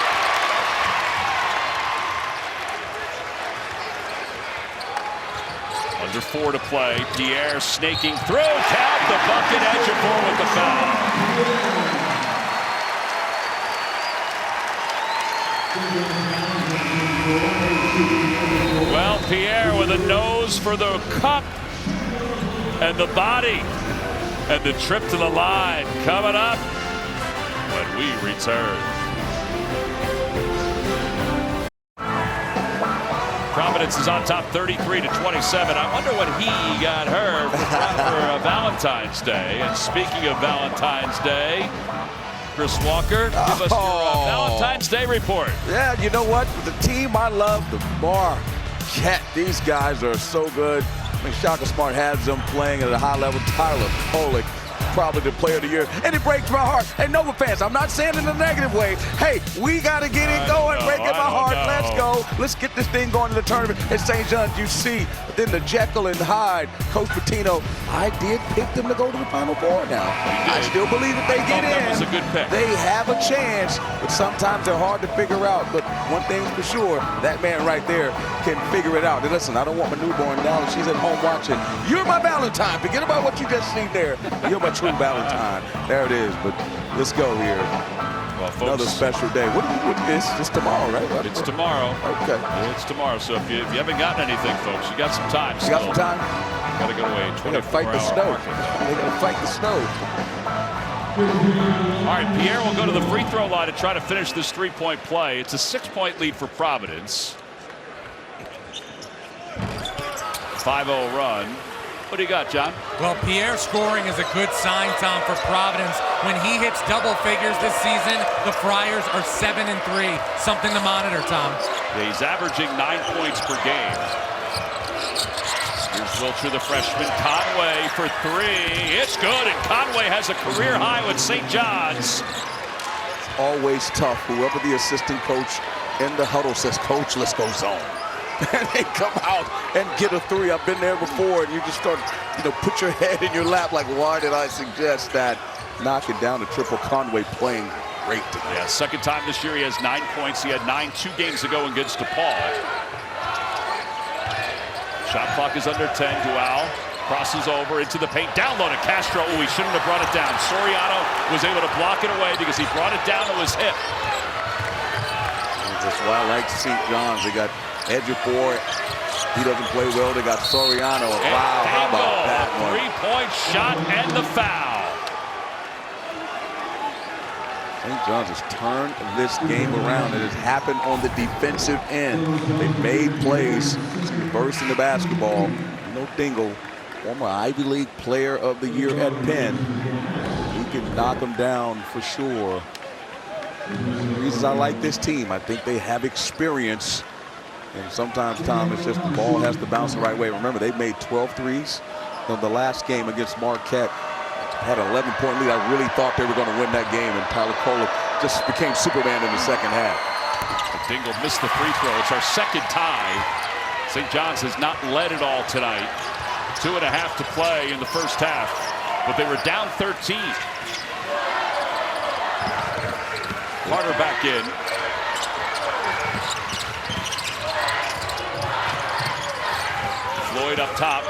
Under 4 to play. Pierre snaking through. Count the bucket. Ejiofor with the foul. Well, Pierre with a nose for the cup and the body and the trip to the line coming up when we return. Providence is on top 33-27. I wonder what he got her for Valentine's Day. And speaking of Valentine's Day, Chris Walker, give us your Valentine's Day report. Yeah, you know what? The team I love, the Marquette, these guys are so good. I mean, Shaka Smart has them playing at a high level. Tyler Kolek, probably the player of the year. And it breaks my heart. Hey, Nova fans, I'm not saying it in a negative way. Hey, we got to get it going. Breaking my heart. Let's go. Let's get this thing going to the tournament at St. John's. You see, but then the Jekyll and Hyde, Coach Pitino, I did pick them to go to the Final Four now. I still believe that they get in. That was a good pick. They have a chance, but sometimes they're hard to figure out. But one thing's for sure, that man right there can figure it out. And listen, I don't want my newborn now. She's at home watching. You're my Valentine. Forget about what you just seen there. You're my true Valentine. There it is. But let's go here. Well, folks, another special day. What is this? Tomorrow, right? It's tomorrow. Okay. It's tomorrow. So if you haven't gotten anything, folks, you got some time. You got some time? Got to go away. They got to fight the snow. They got to fight the snow. All right, Pierre will go to the free throw line to try to finish this three-point play. It's a 6-point lead for Providence. 5-0 run. What do you got, John? Well, Pierre scoring is a good sign, Tom, for Providence. When he hits double figures this season, the Friars are 7-3. Something to monitor, Tom. Yeah, he's averaging 9 points per game. Here's Wilcher, the freshman. Conway for 3. It's good, and Conway has a career high with St. John's. It's always tough. Whoever the assistant coach in the huddle says, Coach, let's go zone. And they come out and get a 3. I've been there before, and you just start, put your head in your lap like, why did I suggest that? Knock it down to triple. Conway playing great tonight. Yeah, second time this year he has 9 points. He had 9 2 games ago against DePaul. Shot clock is under 10. Dual crosses over into the paint. Down low to Castro. Oh, he shouldn't have brought it down. Soriano was able to block it away because he brought it down to his hip. That's why I like St. John's. They got Ejiofor. He doesn't play well. They got Soriano. Wow, how about that one? 3-point shot and the foul. St. John's has turned this game around. It has happened on the defensive end. They've made plays, reversing the basketball. Dingle, former Ivy League Player of the Year at Penn. He can knock them down for sure. The reasons I like this team, I think they have experience. And sometimes, Tom, it's just the ball has to bounce the right way. Remember, they made 12 threes in the last game against Marquette. Had an 11-point lead. I really thought they were going to win that game, and Tyler Kolek just became Superman in the second half. Dingle missed the free throw. It's our second tie. St. John's has not led it all tonight. 2.5 to play in the first half, but they were down 13. Carter back in. Floyd up top.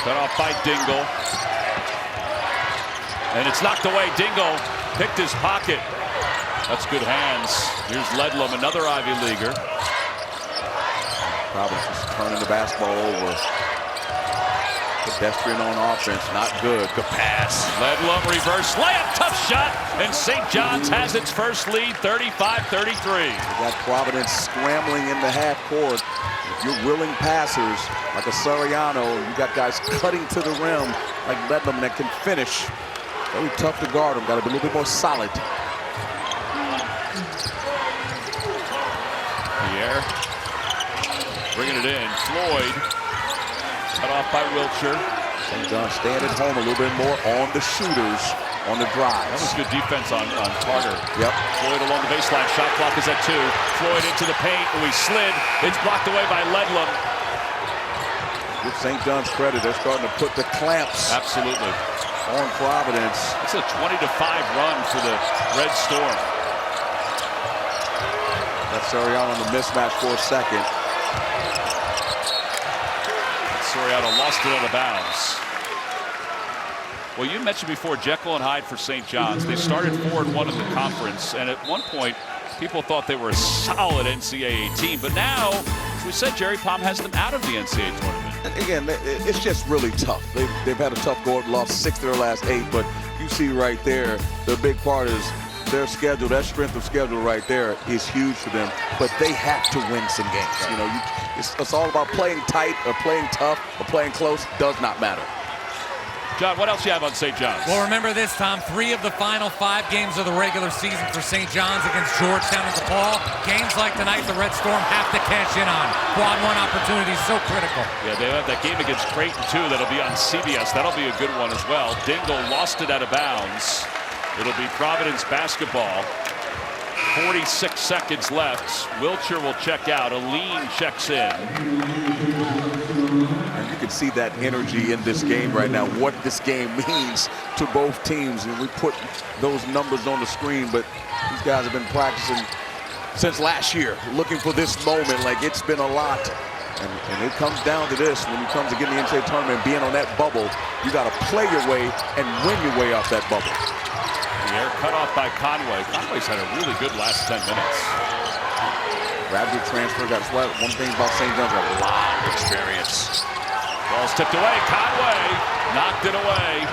Cut off by Dingle. And it's knocked away. Dingle picked his pocket. That's good hands. Here's Ledlum, another Ivy Leaguer. Providence just turning the basketball over. Pedestrian on offense, not good. Good pass. Ledlum reverse layup, tough shot, and St. John's has its first lead, 35-33. We got Providence scrambling in the half court. If you're willing passers like a Soriano, you got guys cutting to the rim like Ledlum that can finish. Very tough to guard them. Got to be a little bit more solid. Pierre bringing it in. Floyd cut off by Wilcher. St. John staying at home a little bit more on the shooters on the drive. That was good defense on Carter. Yep. Floyd along the baseline. Shot clock is at 2. Floyd into the paint. Oh, he slid. It's blocked away by Ledlum. Give St. John's credit. They're starting to put the clamps absolutely on Providence. It's a 20-5 run for the Red Storm. That's Soriano on the mismatch for a second. Soriano lost it out of bounds. Well, you mentioned before Jekyll and Hyde for St. John's. They started 4-1 in the conference, and at one point, people thought they were a solid NCAA team. But now, as we said, Jerry Palm has them out of the NCAA tournament. And again, it's just really tough. They've had a tough go, lost 6 of their last 8, but you see right there, the big part is their schedule, that strength of schedule right there is huge for them. But they have to win some games. You know, it's all about playing tight or playing tough or playing close. Does not matter. John, what else you have on St. John's? Well, remember this, Tom. 3 of the final 5 games of the regular season for St. John's against Georgetown and DePaul. Games like tonight, the Red Storm have to cash in on. Quad 1 opportunity, so critical. Yeah, they have that game against Creighton, too. That'll be on CBS. That'll be a good one as well. Dingle lost it out of bounds. It'll be Providence basketball. 46 seconds left. Wiltshire will check out. Aline checks in. And you can see that energy in this game right now, what this game means to both teams. And we put those numbers on the screen, but these guys have been practicing since last year, looking for this moment. Like, it's been a lot. And it comes down to this. When it comes to getting the NCAA tournament, being on that bubble, you got to play your way and win your way off that bubble. The air cut off by Conway. Conway's had a really good last 10 minutes. Graduate transfer. That's one thing about St. John's, a lot of experience. Ball's tipped away. Conway knocked it away.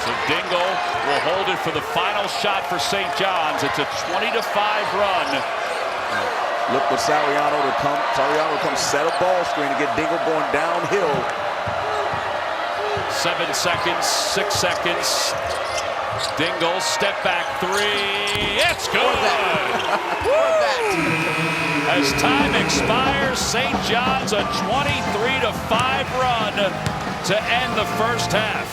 So Dingle will hold it for the final shot for St. John's. It's a 20-5 run. Look for Soriano to come. Soriano to come set a ball screen to get Dingle going downhill. 7 seconds, 6 seconds. Dingle, step back 3. It's good. As time expires, St. John's a 23-5 run to end the first half.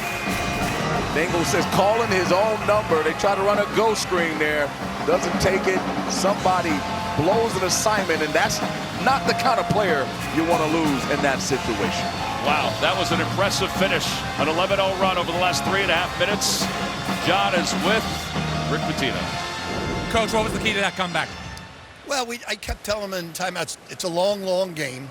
Dingle says calling his own number. They try to run a go screen there. Doesn't take it. Somebody blows an assignment, and that's not the kind of player you want to lose in that situation. Wow, that was an impressive finish. An 11-0 run over the last 3.5 minutes. John is with Rick Pitino. Coach, what was the key to that comeback? Well, I kept telling them in timeouts, it's a long, long game.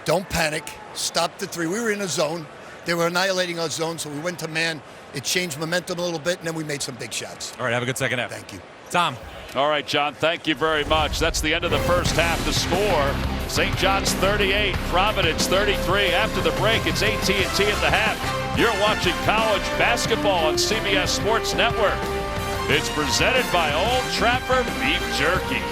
Don't panic. Stop the 3. We were in a zone. They were annihilating our zone, so we went to man. It changed momentum a little bit, and then we made some big shots. All right, have a good second half. Thank you. Tom. All right, John, thank you very much. That's the end of the first half. The score, St. John's 38, Providence 33. After the break, it's AT&T at the half. You're watching college basketball on CBS Sports Network. It's presented by Old Trapper Beef Jerky.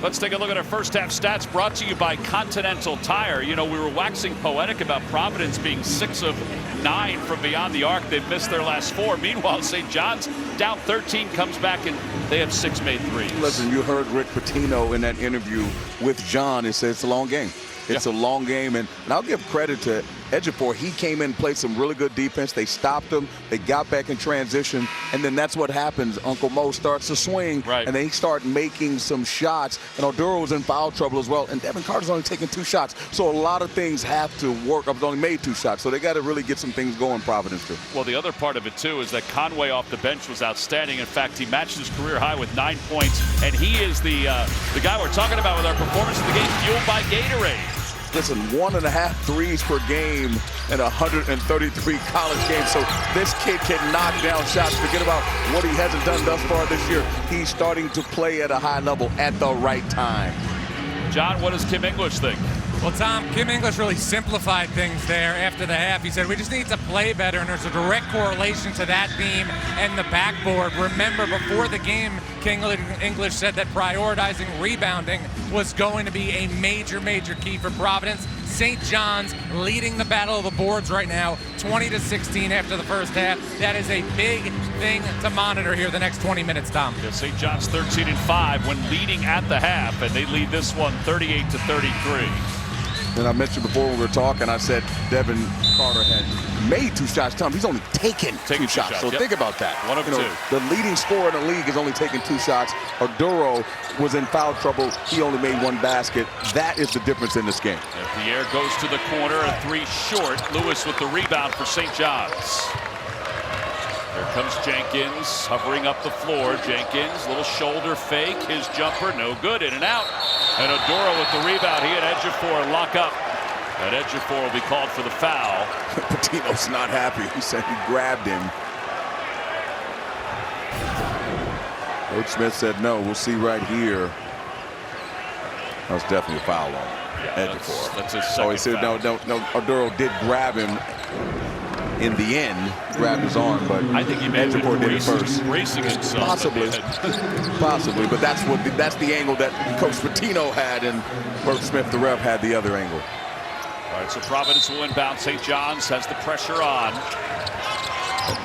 Let's take a look at our first half stats brought to you by Continental Tire. You know, we were waxing poetic about Providence being 6 of 9 from beyond the arc. They've missed their last 4. Meanwhile, St. John's down 13, comes back, and they have 6 made threes. Listen, you heard Rick Pitino in that interview with John. He said it's a long game. It's a long game, and I'll give credit to Ejiofor. He came in, played some really good defense. They stopped him. They got back in transition, and then that's what happens. Uncle Mo starts to swing, and then he started making some shots. And Oduro was in foul trouble as well, and Devin Carter's only taking 2 shots. So a lot of things have to work. I've only made 2 shots, so they got to really get some things going, Providence too. Well, the other part of it too is that Conway off the bench was outstanding. In fact, he matched his career high with 9 points, and he is the guy we're talking about with our performance in the game, fueled by Gatorade. Listen, 1.5 threes per game in 133 college games. So this kid can knock down shots. Forget about what he hasn't done thus far this year. He's starting to play at a high level at the right time. John, what does Kim English think? Well, Tom, Kim English really simplified things there after the half. He said, we just need to play better, and there's a direct correlation to that theme and the backboard. Remember, before the game, Kim English said that prioritizing rebounding was going to be a major, major key for Providence. St. John's leading the battle of the boards right now, 20-16 after the first half. That is a big thing to monitor here the next 20 minutes, Tom. Yeah, St. John's 13-5 when leading at the half, and they lead this one 38-33. And I mentioned before when we were talking, I said Devin Carter had made 2 shots. Tom, he's only taken 2 shots. So think about that. 1 of 2. The leading scorer in the league is only taking 2 shots. Oduro was in foul trouble. He only made 1 basket. That is the difference in this game. And Pierre goes to the corner, a 3 short. Lewis with the rebound for St. John's. Here comes Jenkins, hovering up the floor. Jenkins, little shoulder fake. His jumper, no good, in and out. And Oduro with the rebound. He and Ejiofor lock up. And Ejiofor will be called for the foul. Pitino's not happy. He said he grabbed him. Coach Smith said no. We'll see right here. That was definitely a foul on Ejiofor. That's his second he said foul. no. Oduro did grab him in the end, grabbed his arm, but I think he may have Ejiofor been did it first. racing himself. Possibly, but that's the angle that Coach Pitino had, and Coach Smith, the ref, had the other angle. All right, so Providence will inbound. St. John's has the pressure on.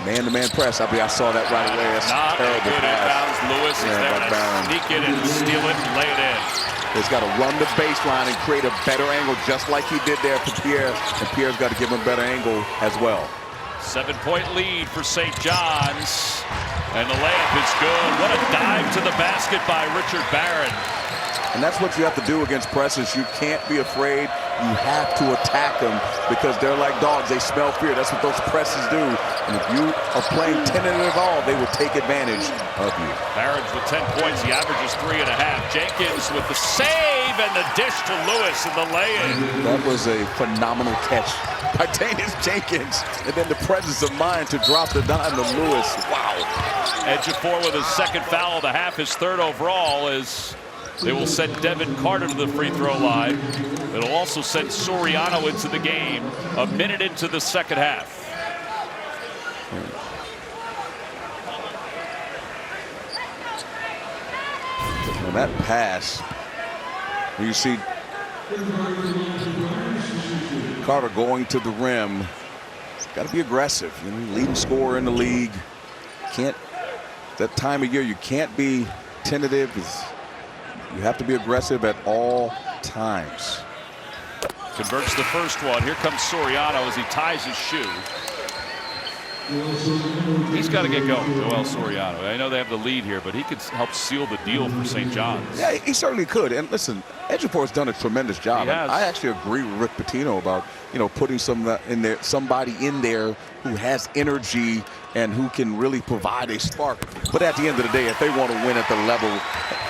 Man-to-man press. I saw that right away. That's Not a terrible good pass. inbounds. Lewis is there by to Barron. sneak it and steal it and lay it in. He's got to run the baseline and create a better angle, just like he did there for Pierre. And Pierre's got to give him a better angle as well. 7-point lead for St. John's. And the layup is good. What a dive to the basket by Richard Barron. And that's what you have to do against presses. You can't be afraid. You have to attack them because they're like dogs. They smell fear. That's what those presses do. And if you are playing tentative at all, they will take advantage of you. Barron's with 10 points. He averages 3.5. Jenkins with the save and the dish to Lewis in the lay-in. That was a phenomenal catch by Danis Jenkins. And then the presence of mind to drop the dime to Lewis. Wow. Ejiofor with his second foul of the half, his third overall, as they will send Devin Carter to the free throw line. It'll also send Soriano into the game a minute into the second half. Now that pass, you see Carter going to the rim. Got to be aggressive. You know, leading scorer in the league. Can't, that time of year, you can't be tentative. You have to be aggressive at all times. Converts the first one. Here comes Soriano as he ties his shoe. He's got to get going, Joel Soriano. I know they have the lead here, but he could help seal the deal for St. John's. Yeah, he certainly could. And listen, Ejiofor's done a tremendous job. He has. I actually agree with Rick Pitino about, you know, putting somebody in there who has energy and who can really provide a spark. But at the end of the day, if they want to win at the level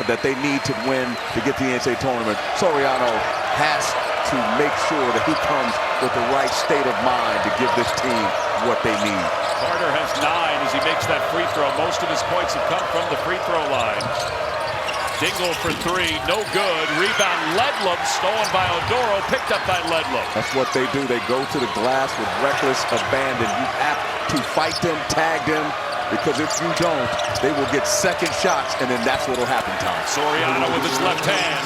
that they need to win to get the NCAA tournament, Soriano has to make sure that he comes with the right state of mind to give this team what they need. Carter has 9 as he makes that free throw. Most of his points have come from the free throw line. Dingle for 3, no good. Rebound Ledlum, stolen by Oduro, picked up by Ledlum. That's what they do. They go to the glass with reckless abandon. You have to fight them, tag them, because if you don't, they will get second shots, and then that's what will happen, Tom. Soriano with his left hand.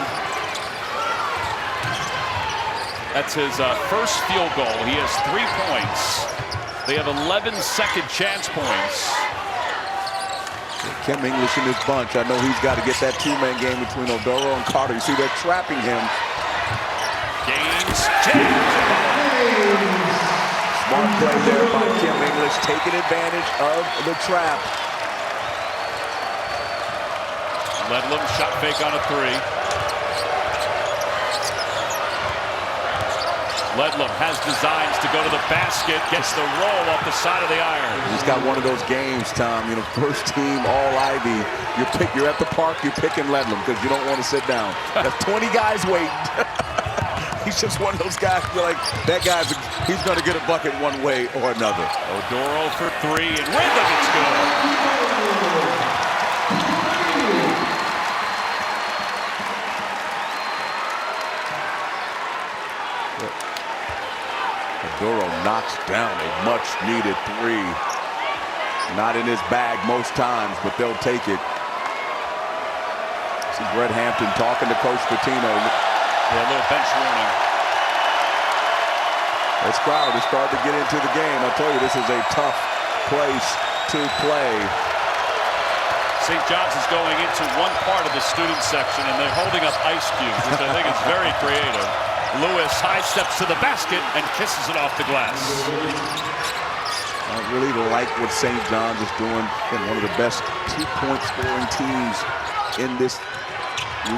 That's his first field goal. He has 3 points. They have 11 second chance points. Kim English in this bunch. I know he's got to get that two-man game between Oduro and Carter. You see, they're trapping him. Gaines. Smart play there by Kim English, taking advantage of the trap. Ledlum, shot fake on a 3. Ledlum has designs to go to the basket, gets the roll off the side of the iron. He's got one of those games, Tom, you know, first team, all Ivy. You're at the park, you're picking Ledlum because you don't want to sit down. That's 20 guys waiting. He's just one of those guys, you're like, that guy's, he's going to get a bucket one way or another. Oduro for 3, and with him, it's good. Oduro knocks down a much-needed 3. Not in his bag most times, but they'll take it. See Brett Hampton talking to Coach Pitino. Yeah, a little bench warning. This crowd is starting to get into the game. I tell you, this is a tough place to play. St. John's is going into one part of the student section, and they're holding up ice cubes, which I think is very creative. Lewis high steps to the basket and kisses it off the glass. I really like what St. John's is doing. And one of the best two-point scoring teams in this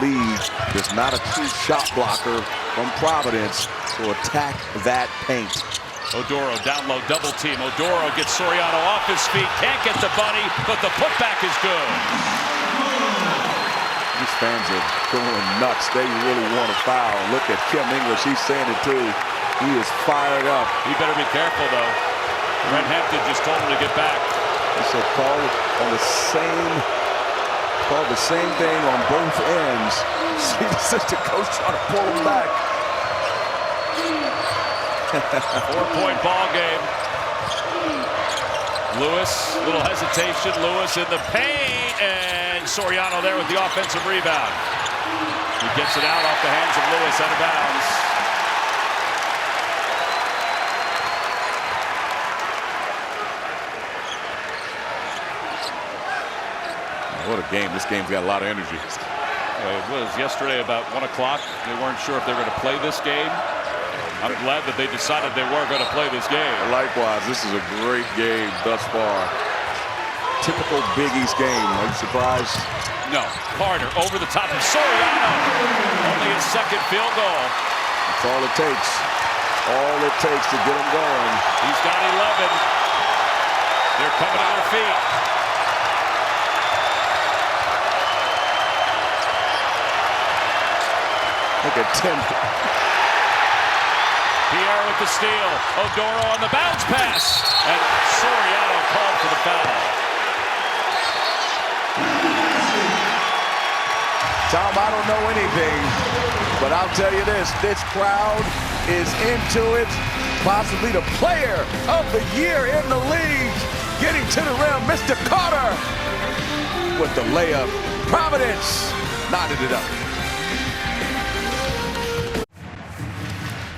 league. There's not a true shot blocker from Providence to attack that paint. Oduro down low, double team. Oduro gets Soriano off his feet, can't get the bunny, but the putback is good. These fans are going nuts. They really want to foul. Look at Kim English. He's saying it too. He is fired up. He better be careful, though. Brent Hampton just told him to get back. He said call the same thing on both ends. See the assistant coach trying to pull him back. 4-point ball game. Lewis, little hesitation. Lewis in the paint, and Soriano there with the offensive rebound. He gets it out off the hands of Lewis, out of bounds. What a game. This game's got a lot of energy. It was yesterday about 1 o'clock. They weren't sure if they were going to play this game. I'm glad that they decided they were going to play this game. Likewise, this is a great game thus far. Typical Big East game. Are you surprised? No. Carter over the top of Soriano. Only his second field goal. That's all it takes. All it takes to get him going. He's got 11. They're coming to their feet. Look at Tim. Pierre with the steal. Odoro on the bounce pass. And Soriano called for the foul. Tom, I don't know anything, but I'll tell you this crowd is into it. Possibly the player of the year in the league. Getting to the rim, Mr. Carter with the layup. Providence knotted it up.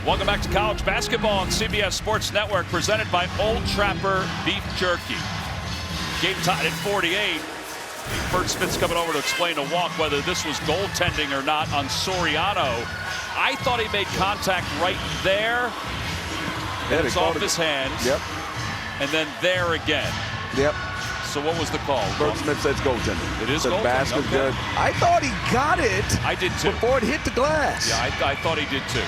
Welcome back to college basketball on CBS Sports Network, presented by Old Trapper Beef Jerky. Game tied at 48. Bert Smith's coming over to explain to Walk whether this was goaltending or not on Soriano. I thought he made contact right there. Yeah, it's off his hands. Yep. And then there again. Yep. So what was the call? Bert Smith says goaltending. It is goaltending. Basket okay. good. I thought he got it. I did too. Before it hit the glass. Yeah, I thought he did too.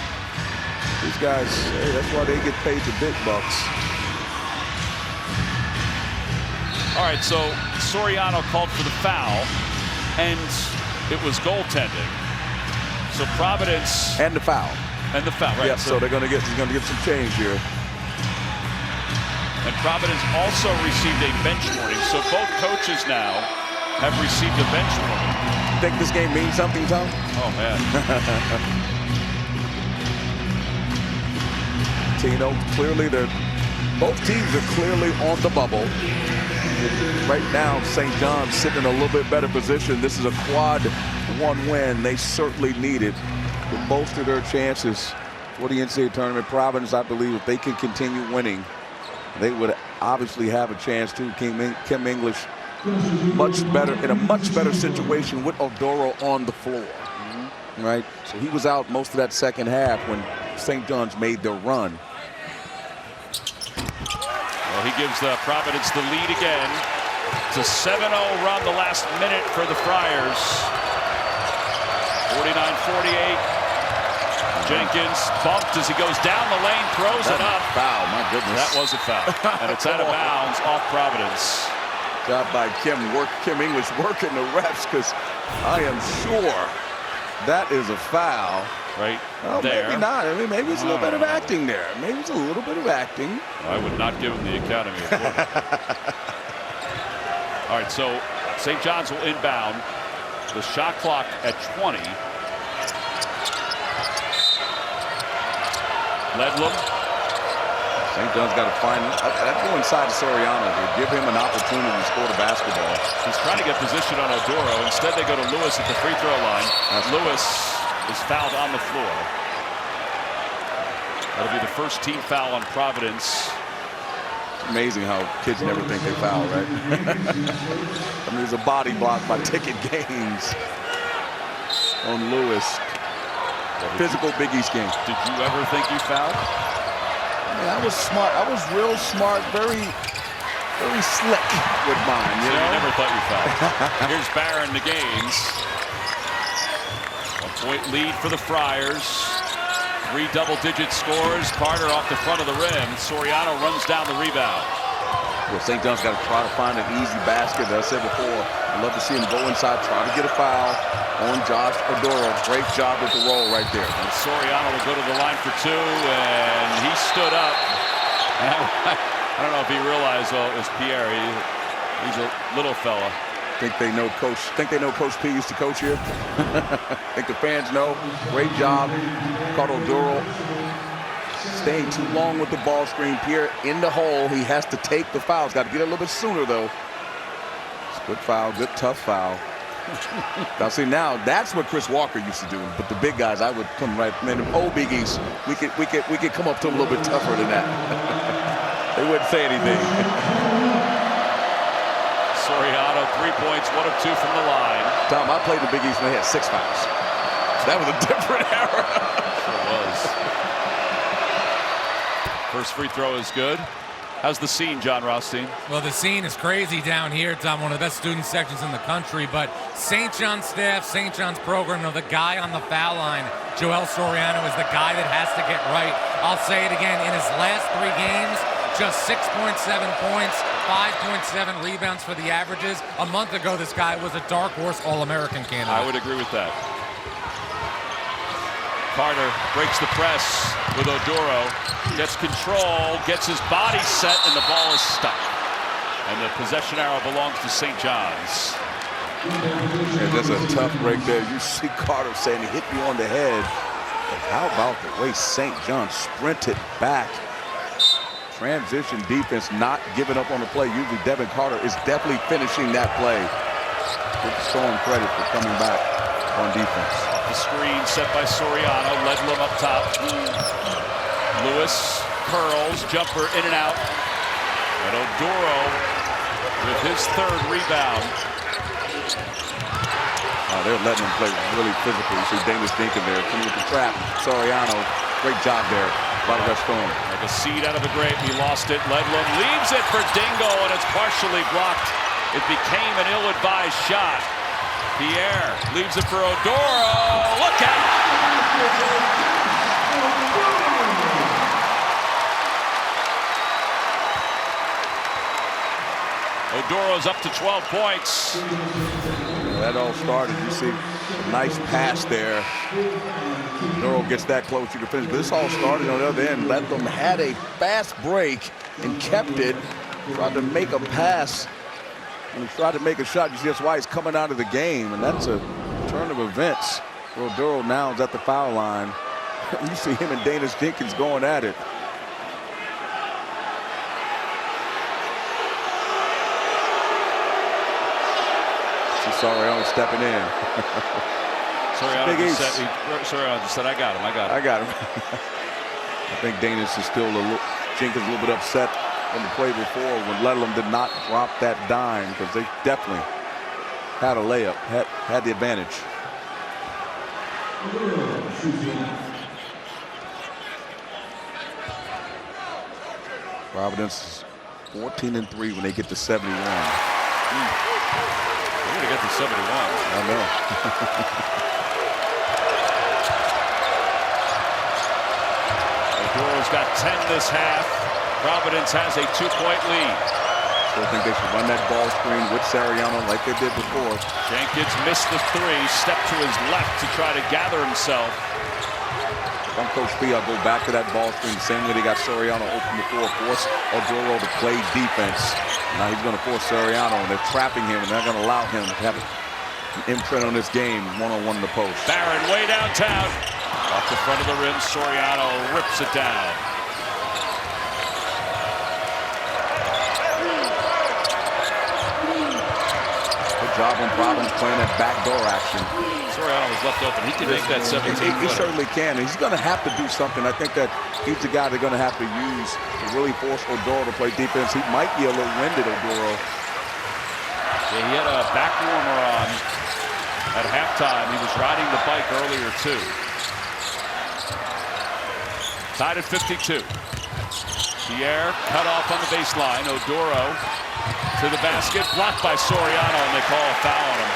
These guys, hey, that's why they get paid the big bucks. All right, so Soriano called for the foul, and it was goaltending. So Providence and the foul. And the foul, right? Yep, so he's gonna get some change here. And Providence also received a bench warning. So both coaches now have received a bench warning. You think this game means something, Tom? Oh man. Tino, clearly both teams are clearly on the bubble. Right now, St. John's sitting in a little bit better position. This is a quad 1 win. They certainly need it to bolster their chances for the NCAA tournament. Providence, I believe, if they can continue winning, they would obviously have a chance too. Kim English much better, in a much better situation with Odoro on the floor. Right? So he was out most of that second half when St. John's made their run. Well, he gives the Providence the lead again. It's a 7-0 run the last minute for the Friars. 49-48. Jenkins bumped as he goes down the lane, throws it up. Foul, my goodness. That was a foul. And it's out of bounds off Providence. Job by Kim English working the refs, because I am sure that is a foul. Right there. Maybe not. I mean, maybe it's a little bit of acting there. Maybe it's a little bit of acting. I would not give him the Academy Award. All right, so St. John's will inbound. The shot clock at 20. Ledlum. St. John's got to find. I'd go inside Soriano to give him an opportunity to score the basketball. He's trying to get position on Odoro. Instead, they go to Lewis at the free throw line. Lewis is fouled on the floor. That'll be the first team foul on Providence. It's amazing how kids never think they foul, right? I mean, there's a body block by Ticket Gaines on Lewis. Physical Big East game. Did you ever think you fouled? Man, I was smart. I was real smart, very slick with mine. You know? Never thought you fouled. Here's Barron to Gaines. Point lead for the Friars. 3 double-digit scores. Carter off the front of the rim. Soriano runs down the rebound. Well, St. John's got to try to find an easy basket. As I said before, I'd love to see him go inside, try to get a foul on Josh Oduro. Great job with the roll right there. And Soriano will go to the line for 2, and he stood up. I don't know if he realized, well, it was Pierre. He's a little fella. Think they know Coach P used to coach here? Think the fans know? Great job. Caught Oduro staying too long with the ball screen. Pierre in the hole. He has to take the foul. He's got to get a little bit sooner, though. It's a good foul, good tough foul. Now, see, now that's what Chris Walker used to do. But the big guys, I would come right. Man, the old biggies, we could come up to them a little bit tougher than that. They wouldn't say anything. Soriano, 3 points, 1 of 2 from the line. Tom, I played the Big East when they had 6 fouls. So that was a different era. Sure was. First free throw is good. How's the scene, John Rothstein? Well, the scene is crazy down here. It's on one of the best student sections in the country, but St. John's staff, St. John's program, know the guy on the foul line, Joel Soriano, is the guy that has to get right. I'll say it again, in his last 3 games, just 6.7 points, 5.7 rebounds for the averages. A month ago, this guy was a dark horse All-American candidate. I would agree with that. Carter breaks the press with Oduro, gets control, gets his body set, and the ball is stuck. And the possession arrow belongs to St. John's. And there's a tough break there. You see Carter saying he hit me on the head. But how about the way St. John's sprinted back? Transition defense, not giving up on the play. Usually Devin Carter is definitely finishing that play. Show him credit for coming back on defense. The screen set by Soriano, Ledlum up top. Lewis curls, jumper in and out. And Oduro with his 3rd rebound. They're letting him play really physical. You see Danis Dinkin there, coming with the trap. Soriano, great job there. A lot of rest on him. Like a seed out of a grape, he lost it. Ledlum leaves it for Dingo, and it's partially blocked. It became an ill-advised shot. Pierre leaves it for Oduro. Look out! Odoro's up to 12 points. That all started. You see a nice pass there. Oduro gets that close, you can finish. But this all started on the other end. Ledlum had a fast break and kept it. Tried to make a pass. When he tried to make a shot, you see that's why he's coming out of the game, and that's a turn of events. Oduro now is at the foul line. You see him and Danis Jenkins going at it. See Soriano stepping in. Soriano just said, I got him. I got him. I think Danis is still Jenkins a little bit upset on the play before when Ledlum did not drop that dime, because they definitely had a layup, had the advantage. Providence 14-3 when they get to 71. We're gonna get to 71. I know. Oduro's got 10 this half. Providence has a 2-point lead. Still think they should run that ball screen with Soriano like they did before. Jenkins missed the 3, stepped to his left to try to gather himself. If I'm Coach P, I'll go back to that ball screen, same way they got Soriano open before, force Oduro to play defense. Now he's going to force Soriano, and they're trapping him, and they're going to allow him to have an imprint on this game, one-on-one in the post. Barron way downtown. Off the front of the rim, Soriano rips it down. Job on Providence playing that backdoor action. Soriano was left open. He can make that 17. He certainly can. He's going to have to do something. I think that he's the guy they're going to have to use to really force Oduro to play defense. He might be a little winded, Oduro. Yeah, he had a back warmer on at halftime. He was riding the bike earlier, too. Tied at 52. Pierre cut off on the baseline. Oduro to the basket, blocked by Soriano, and they call a foul on him.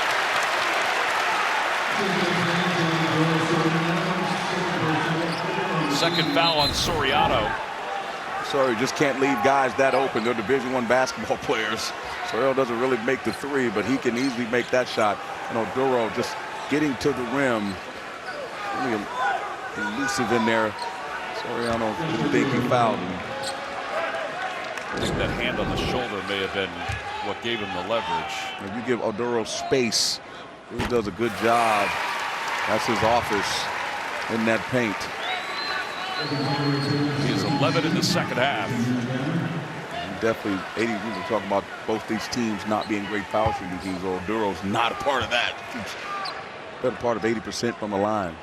Second foul on Soriano. Sorry, just can't leave guys that open. They're Division I basketball players. Soriano doesn't really make the three, but he can easily make that shot. And Oduro just getting to the rim. Really elusive in there. Soriano didn't think he fouled him. I think that hand on the shoulder may have been what gave him the leverage. If you give Oduro space, he does a good job. That's his office in that paint. He is 11 in the second half. And definitely, 80. We were talking about both these teams not being great foul shooting teams. Oduro's not a part of that. He's better part of 80% from the line.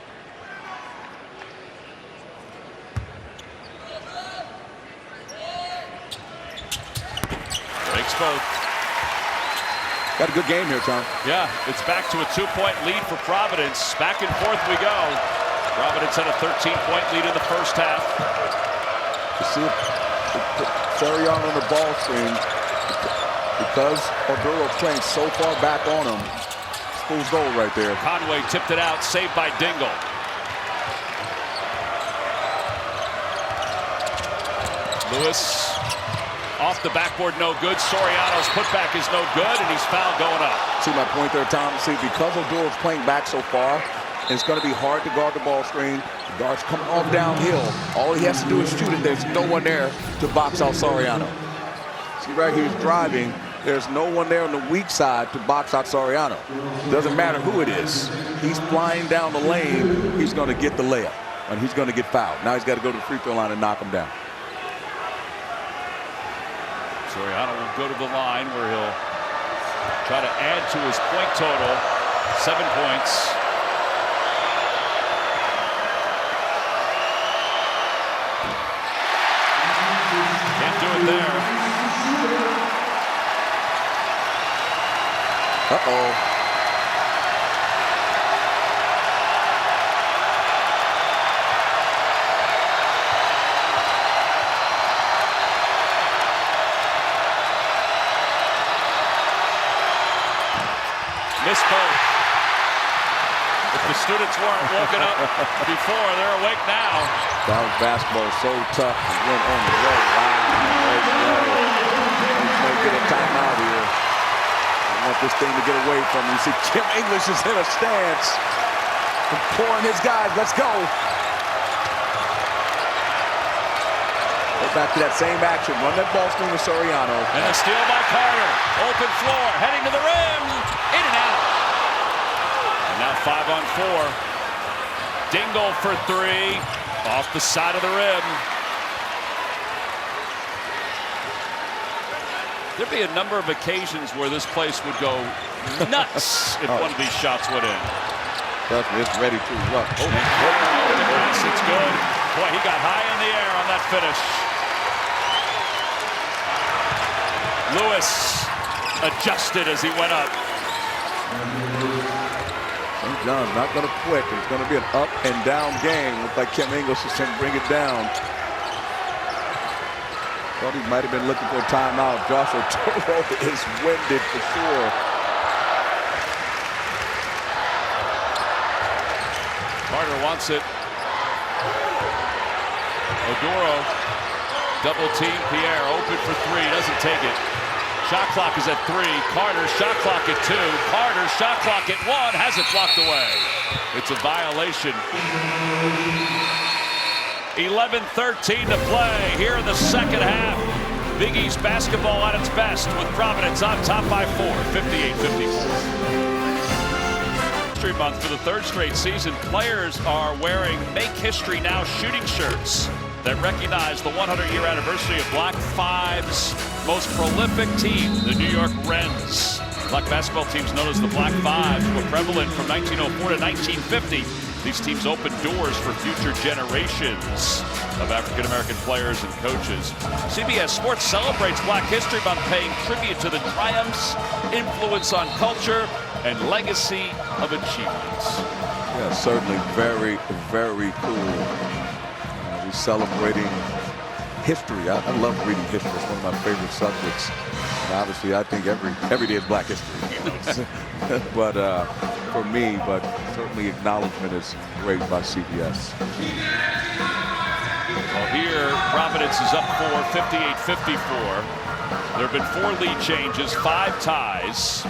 Makes both. Got a good game here, Tom. Yeah, it's back to a 2-point lead for Providence. Back and forth we go. Providence had a 13-point lead in the first half. You see it, Soriano on the ball screen, because Oduro's playing so far back on him. Fool's goal right there. Conway tipped it out, saved by Dingle. Lewis off the backboard, no good. Soriano's putback is no good, and he's fouled going up. See my point there, Tom? See, because Oduro's playing back so far, it's going to be hard to guard the ball screen. The guard's coming off downhill. All he has to do is shoot it. There's no one there to box out Soriano. See, right here, he's driving. There's no one there on the weak side to box out Soriano. Doesn't matter who it is. He's flying down the lane. He's going to get the layup, and he's going to get fouled. Now he's got to go to the free throw line and knock him down. Soriano will go to the line where he'll try to add to his point total. 7 points. Can't do it there. Uh-oh. Missed both. If the students weren't woken up before, they're awake now. College basketball is so tough. He went on the road. Wow. He's going to get a timeout here. I want this thing to get away from him. You see Kim English is in a stance. Pouring his guys. Let's go. Go back to that same action. Run that ball screen with Soriano. And a steal by Carter. Open floor. Heading to the rim. In and out. And now 5 on 4. Dingle for 3. Off the side of the rim. There'd be a number of occasions where this place would go nuts if one of these shots went in. Definitely, it's ready to rock. Oh, it's good. Boy, he got high in the air on that finish. Lewis adjusted as he went up. St. John's not going to quit. It's going to be an up and down game. Looks like Kim English is going to bring it down. Thought he might have been looking for a timeout. Josh Oduro is winded for sure. Carter wants it. Oduro double team. Pierre open for 3. Doesn't take it. Shot clock is at 3. Carter shot clock at 2. Carter shot clock at 1. Has it blocked away. It's a violation. 11:13 to play here in the second half. Big East basketball at its best with Providence on top by 4, 58-54. History Month for the 3rd straight season. Players are wearing Make History Now shooting shirts that recognize the 100-year anniversary of Black Five's most prolific team, the New York Rens. Black basketball teams known as the Black Fives were prevalent from 1904 to 1950. These teams opened doors for future generations of African-American players and coaches. CBS Sports celebrates Black History Month, paying tribute to the triumphs, influence on culture, and legacy of achievements. Yeah, certainly very, very cool. We're celebrating history. I love reading history. It's one of my favorite subjects. And obviously, I think every day is Black History. But for me, certainly acknowledgement is great by CBS. Well, here, Providence is up 58-54. There have been 4 lead changes, 5 ties.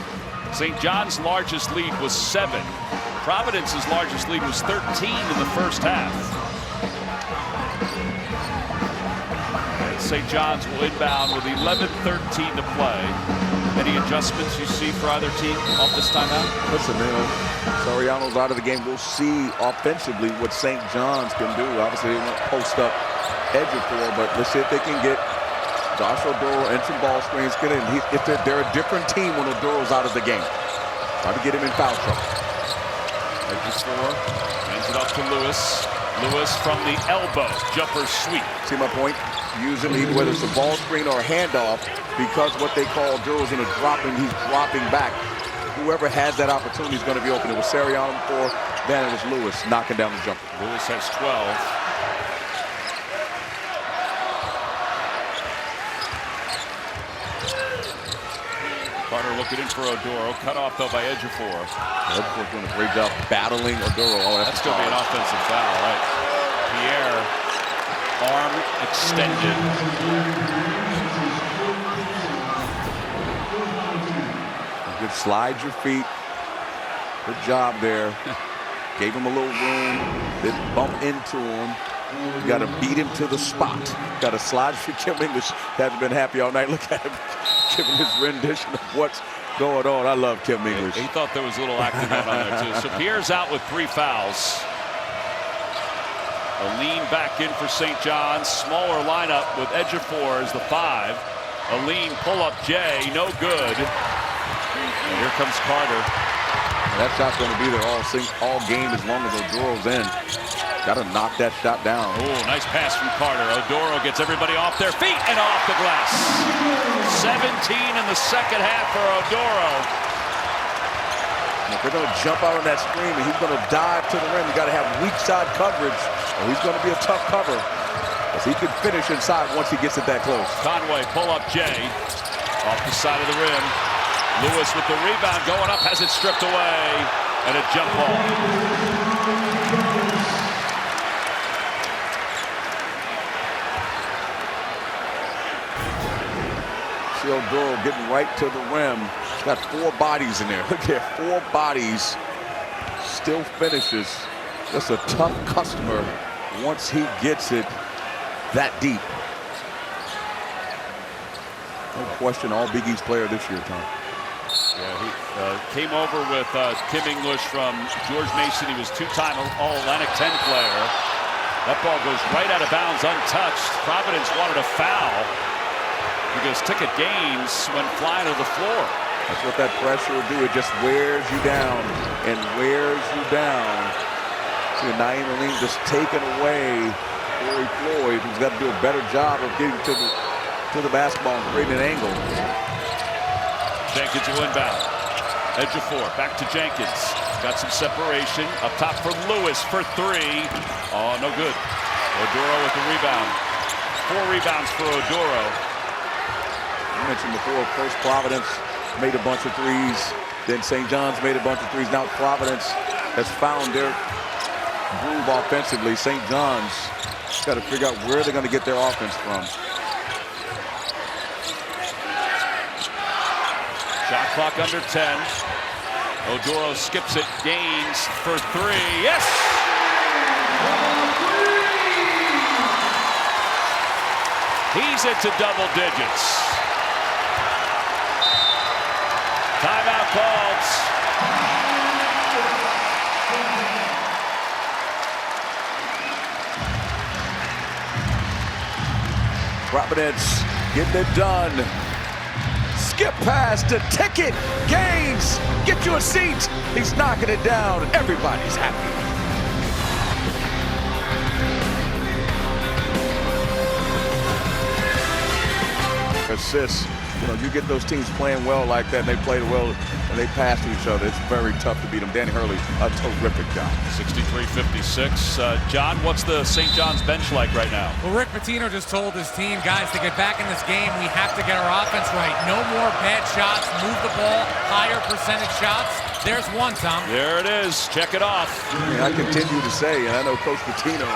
St. John's largest lead was 7. Providence's largest lead was 13 in the first half. And St. John's will inbound with 11:13 to play. Any adjustments you see for either team off this timeout? Listen, Soriano's out of the game. We'll see offensively what St. John's can do. Obviously, they won't post up Ejiofor, but let's see if they can get Josh Oduro and some ball screens. Get in. If they're a different team when Oduro's out of the game. Try to get him in foul trouble. Ejiofor hands it off to Lewis. Lewis from the elbow, jumper sweep. See my point? Using whether it's a ball screen or a handoff, because what they call Oduro's in a dropping, he's dropping back. Whoever has that opportunity is going to be open. It was Soriano before, then it was Lewis knocking down the jumper. Lewis has 12. Carter looking in for Oduro. Cut off, though, by Ejiofor. Ejiofor's doing a great job battling Oduro. Oh, that's going to be an offensive foul, right? Pierre, arm extended. Good slide your feet. Good job there. Gave him a little room. Didn't bump into him. You got to beat him to the spot. Got to slide for Kim English. Hasn't been happy all night. Look at him giving his rendition of what's going on. I love Kim English. He thought there was a little acting on there, too. So Pierre's out with 3 fouls. A lean back in for St. John's. Smaller lineup with Ejiofor as the 5. A lean pull-up Jay. No good. And here comes Carter. That shot's going to be there all game as long as Oduro's in. Got to knock that shot down. Oh, nice pass from Carter. Oduro gets everybody off their feet and off the glass. 17 in the second half for Oduro. If they're going to jump out on that screen and he's going to dive to the rim, you got to have weak side coverage, or he's going to be a tough cover. Because he can finish inside once he gets it that close. Conway pull up Jay off the side of the rim. Lewis with the rebound going up, has it stripped away, and a jump ball. See Oduro getting right to the rim. He's got 4 bodies in there. Look at 4 bodies. Still finishes. Just a tough customer once he gets it that deep. No question, all Big East player this year, Tom. Yeah, he came over with Kim English from George Mason. He was 2-time All-Atlantic 10 player. That ball goes right out of bounds, untouched. Providence wanted a foul because Ticket Gaines went flying to the floor. That's what that pressure will do. It just wears you down and wears you down. See, Naeem Alim just taken away Corey Floyd, who's got to do a better job of getting to the basketball and creating an angle. Jenkins will inbound. Ejiofor back to Jenkins. Got some separation. Up top for Lewis for 3. Oh, no good. Oduro with the rebound. 4 rebounds for Oduro. I mentioned before, first Providence made a bunch of threes. Then St. John's made a bunch of threes. Now Providence has found their groove offensively. St. John's got to figure out where they're going to get their offense from. Shot clock under 10. Oduro skips it. Gaines for 3. Yes! He's into double digits. Timeout called. Providence getting it done. Skip pass to Ticket Gaines. Get you a seat. He's knocking it down. Everybody's happy. Assists. You know, you get those teams playing well like that, and they play well, and they pass to each other. It's very tough to beat them. Danny Hurley, a terrific job. 63-56. John, what's the St. John's bench like right now? Well, Rick Pitino just told his team, guys, to get back in this game, we have to get our offense right. No more bad shots. Move the ball. Higher percentage shots. There's one, Tom. There it is. Check it off. I mean, I continue to say, and I know Coach Pitino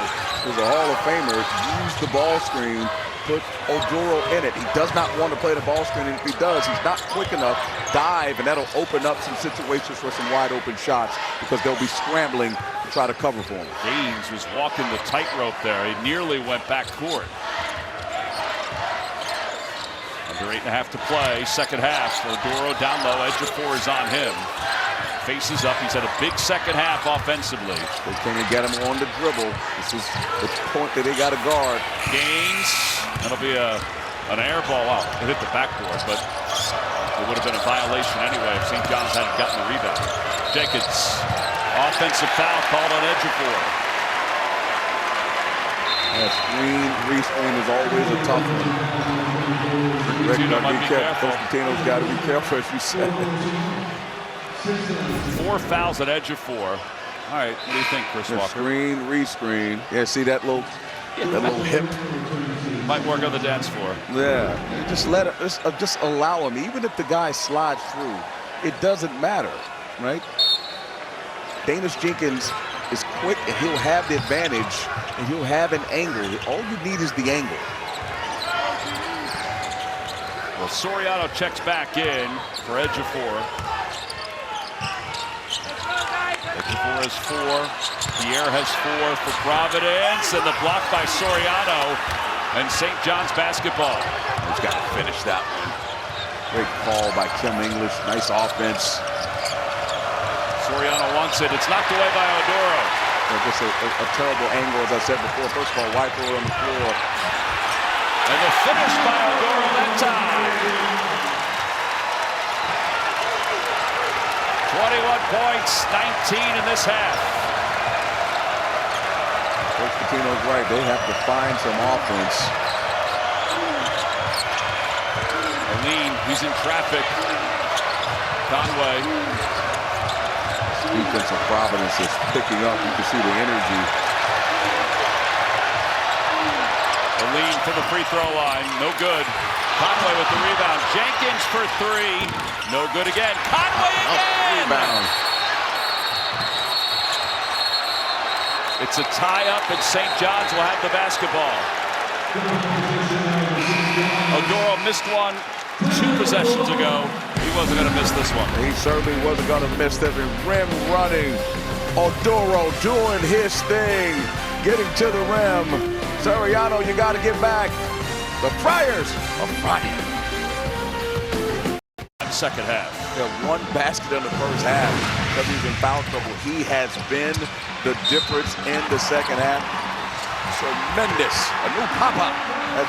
is a Hall of Famer, use the ball screen, put Oduro in it. He does not want to play the ball screen, and if he does, he's not quick enough. Dive, and that'll open up some situations for some wide open shots because they'll be scrambling to try to cover for him. Gaines was walking the tightrope there. He nearly went back court. Under 8.5 to play, second half. Oduro down low, Ejiofor is on him. Faces up, he's had a big second half offensively. They can't get him on the dribble. This is the point that they got to guard. Gaines, that'll be an air ball out. It hit the backboard, but it would have been a violation anyway if St. John's hadn't gotten the rebound. Jenkins, offensive foul called on Ejiofor. Yeah, re-screen is always a tough one. Rick, might be careful. Pitino's got to be careful, as you said. 4 fouls at Ejiofor. All right, what do you think, Chris Walker? Screen, re-screen. Yeah, see that little hip. Might work on the dance floor. Yeah, you just let it. Just allow him. Even if the guy slides through, it doesn't matter, right? Danius Jenkins is quick, and he'll have the advantage, and he'll have an angle. All you need is the angle. Well, Soriano checks back in for Ejiofor. Ejiofor has 4. Pierre has 4 for Providence, and the block by Soriano, and St. John's basketball. He's got to finish that one. Great call by Kim English. Nice offense. Soriano wants it. It's knocked away by Oduro. Just a terrible angle, as I said before. First of all, Wiper on the floor. And the finish by Oduro that time. 21 points, 19 in this half. Coach Pitino's right. They have to find some offense. Aline, he's in traffic. Conway. Defense of Providence is picking up. You can see the energy. Aline for the free throw line. No good. Conway with the rebound. Jenkins for 3. No good again. Conway again! Rebound. It's a tie-up, and St. John's will have the basketball. Oduro missed one 2 possessions ago. He wasn't going to miss this one. He certainly wasn't going to miss this. Rim running. Oduro doing his thing. Getting to the rim. Soriano, you got to get back. The Friars are frying. Second half. He had 1 basket in the first half because he's in foul trouble. He has been the difference in the second half. Tremendous. A new Papa has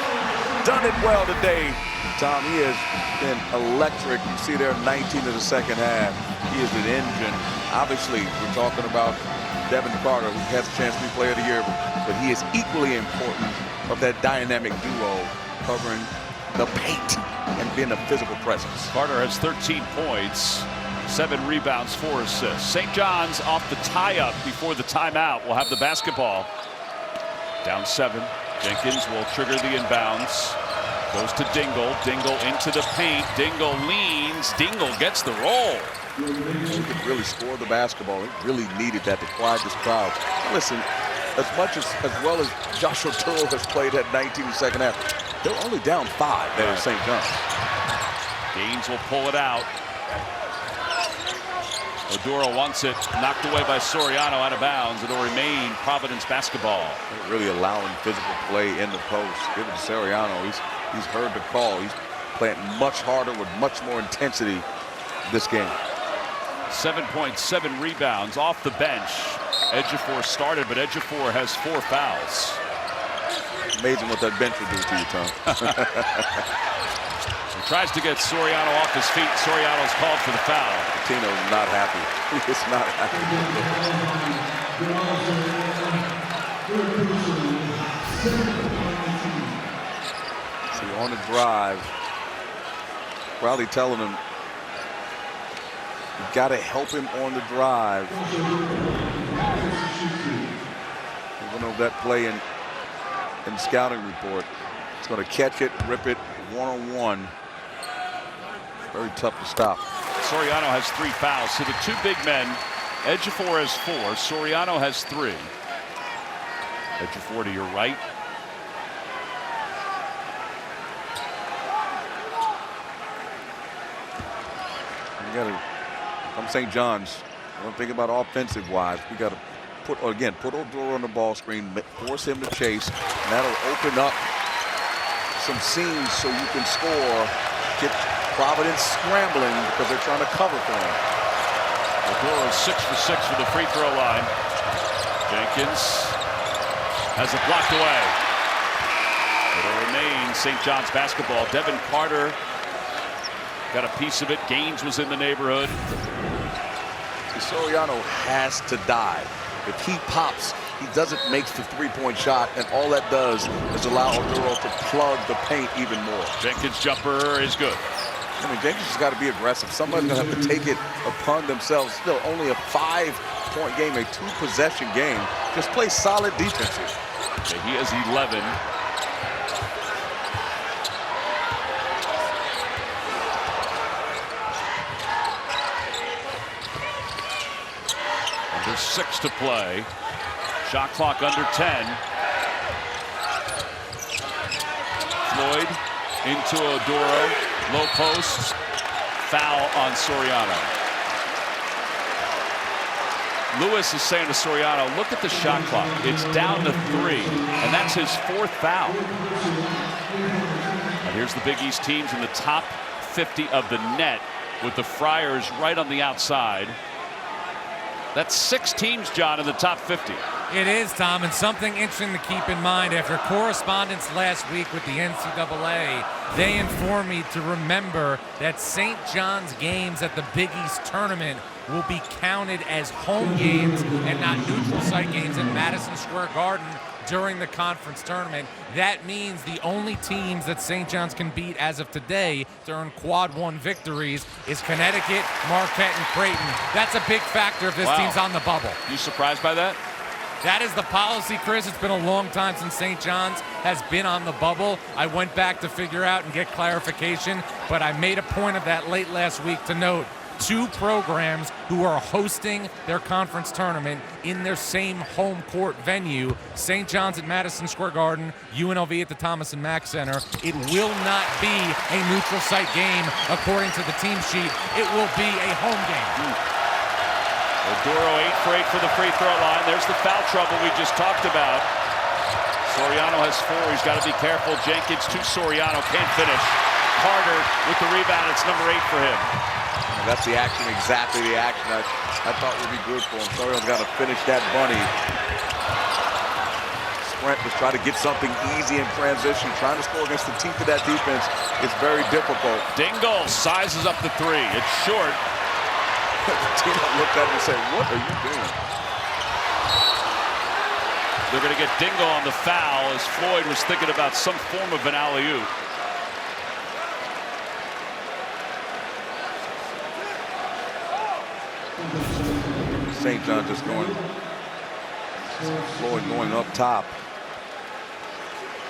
done it well today. Tom, he has been electric. You see there 19 in the second half. He is an engine. Obviously, we're talking about Devin Carter, who has a chance to be Player of the Year, but he is equally important of that dynamic duo covering the paint and being a physical presence. Carter has 13 points, 7 rebounds, 4 assists. St. John's off the tie-up before the timeout will have the basketball. Down 7. Jenkins will trigger the inbounds. Goes to Dingle. Dingle into the paint. Dingle leans. Dingle gets the roll. He could really score the basketball. He really needed that to quiet this crowd. Listen, as well as Joshua Oduro has played at 19 in the second half, they're only down 5 there at St. John's. Gaines will pull it out. Oduro wants it. Knocked away by Soriano out of bounds. It'll remain Providence basketball. They're really allowing physical play in the post. Give it to Soriano. He's heard the call. He's playing much harder with much more intensity this game. 7.7 rebounds off the bench. Ejiofor started, but Ejiofor has 4 fouls. Amazing what that bench will do to you, Tom. He tries to get Soriano off his feet. Soriano's called for the foul. Pitino's not happy. He is not happy. See, on the drive, Crowley telling him, you got to help him on the drive. We're going over that play in scouting report. He's going to catch it, rip it, one-on-one. Very tough to stop. Soriano has 3 fouls. So the 2 big men, Ejiofor has 4, Soriano has 3. Ejiofor to your right. You got to, from St. John's, don't think about offensive wise. We got to put Oduro on the ball screen, force him to chase, and that'll open up some seams so you can score. Get Providence scrambling because they're trying to cover for him. Oduro 6 for 6 for the free throw line. Jenkins has it blocked away. It'll remain St. John's basketball. Devin Carter got a piece of it. Gaines was in the neighborhood. Soriano has to dive. If he pops, he doesn't make the three-point shot, and all that does is allow Oduro to plug the paint even more. Jenkins' jumper is good. I mean, Jenkins has got to be aggressive. Somebody's going to have to take it upon themselves. Still only a 5-point game, a 2-possession game. Just play solid defense here. Okay, he has 11. Under 6 to play. Shot clock under 10. Floyd into Oduro. Low post. Foul on Soriano. Lewis is saying to Soriano, look at the shot clock. It's down to 3, and that's his 4th foul. And here's the Big East teams in the top 50 of the net, with the Friars right on the outside. That's 6 teams, John, in the top 50. It is, Tom, and something interesting to keep in mind. After correspondence last week with the NCAA, they informed me to remember that St. John's games at the Big East tournament will be counted as home games and not neutral site games in Madison Square Garden during the conference tournament. That means the only teams that St. John's can beat as of today to earn quad 1 victories is Connecticut, Marquette, and Creighton. That's a big factor if this team's on the bubble. You surprised by that? That is the policy, Chris. It's been a long time since St. John's has been on the bubble. I went back to figure out and get clarification, but I made a point of that late last week to note 2 programs who are hosting their conference tournament in their same home court venue, St. John's at Madison Square Garden, UNLV at the Thomas and Mack Center. It will not be a neutral site game according to the team sheet. It will be a home game. Oduro 8 for 8 for the free throw line. There's the foul trouble we just talked about. Soriano has 4. He's got to be careful. Jenkins to Soriano. Can't finish. Carter with the rebound. It's number 8 for him. And that's the action, exactly the action I thought would be good for him. Soriano's got to finish that bunny. Sprint was trying to get something easy in transition. Trying to score against the teeth of that defense is very difficult. Dingle sizes up the 3. It's short. Tino looked at him and said, what are you doing? They're going to get Dingle on the foul as Floyd was thinking about some form of an alley-oop. St. John just going, Floyd going up top.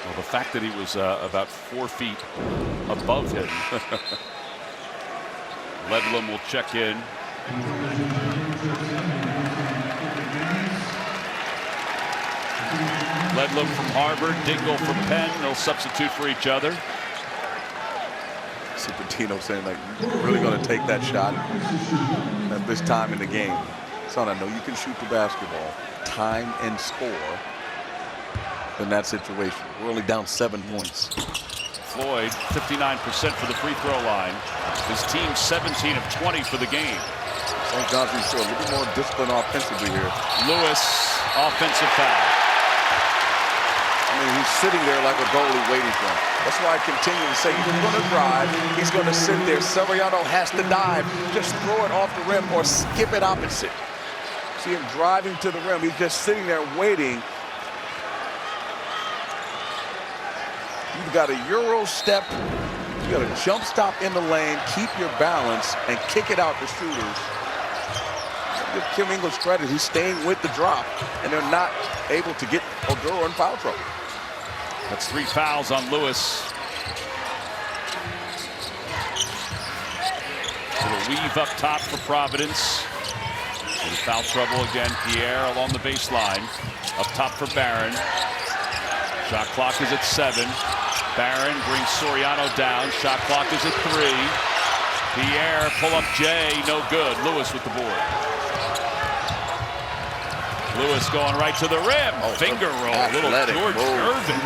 Well, the fact that he was about 4 feet above him. Ledlum will check in. Ledlum from Harvard, Dingle from Penn. They'll substitute for each other. Tino saying, like, you're really going to take that shot at this time in the game. Son, I know you can shoot the basketball, time and score in that situation. We're only down 7 points. Floyd, 59% for the free throw line. His team 17 of 20 for the game. St. John's needs to show a little bit more discipline offensively here. Lewis, offensive foul. I mean, he's sitting there like a goalie waiting for him. That's why I continue to say he's going to drive. He's going to sit there. Soriano has to dive. Just throw it off the rim or skip it opposite. See him driving to the rim. He's just sitting there waiting. You've got a Euro step. You got a jump stop in the lane. Keep your balance and kick it out to shooters. Give Kim English credit. He's staying with the drop, and they're not able to get Oduro in foul trouble. That's 3 fouls on Lewis. Little weave up top for Providence. In foul trouble again. Pierre along the baseline. Up top for Barron. Shot clock is at 7. Barron brings Soriano down. Shot clock is at 3. Pierre pull up Jay, no good. Lewis with the board. Lewis going right to the rim. Finger roll. Little George Gervin.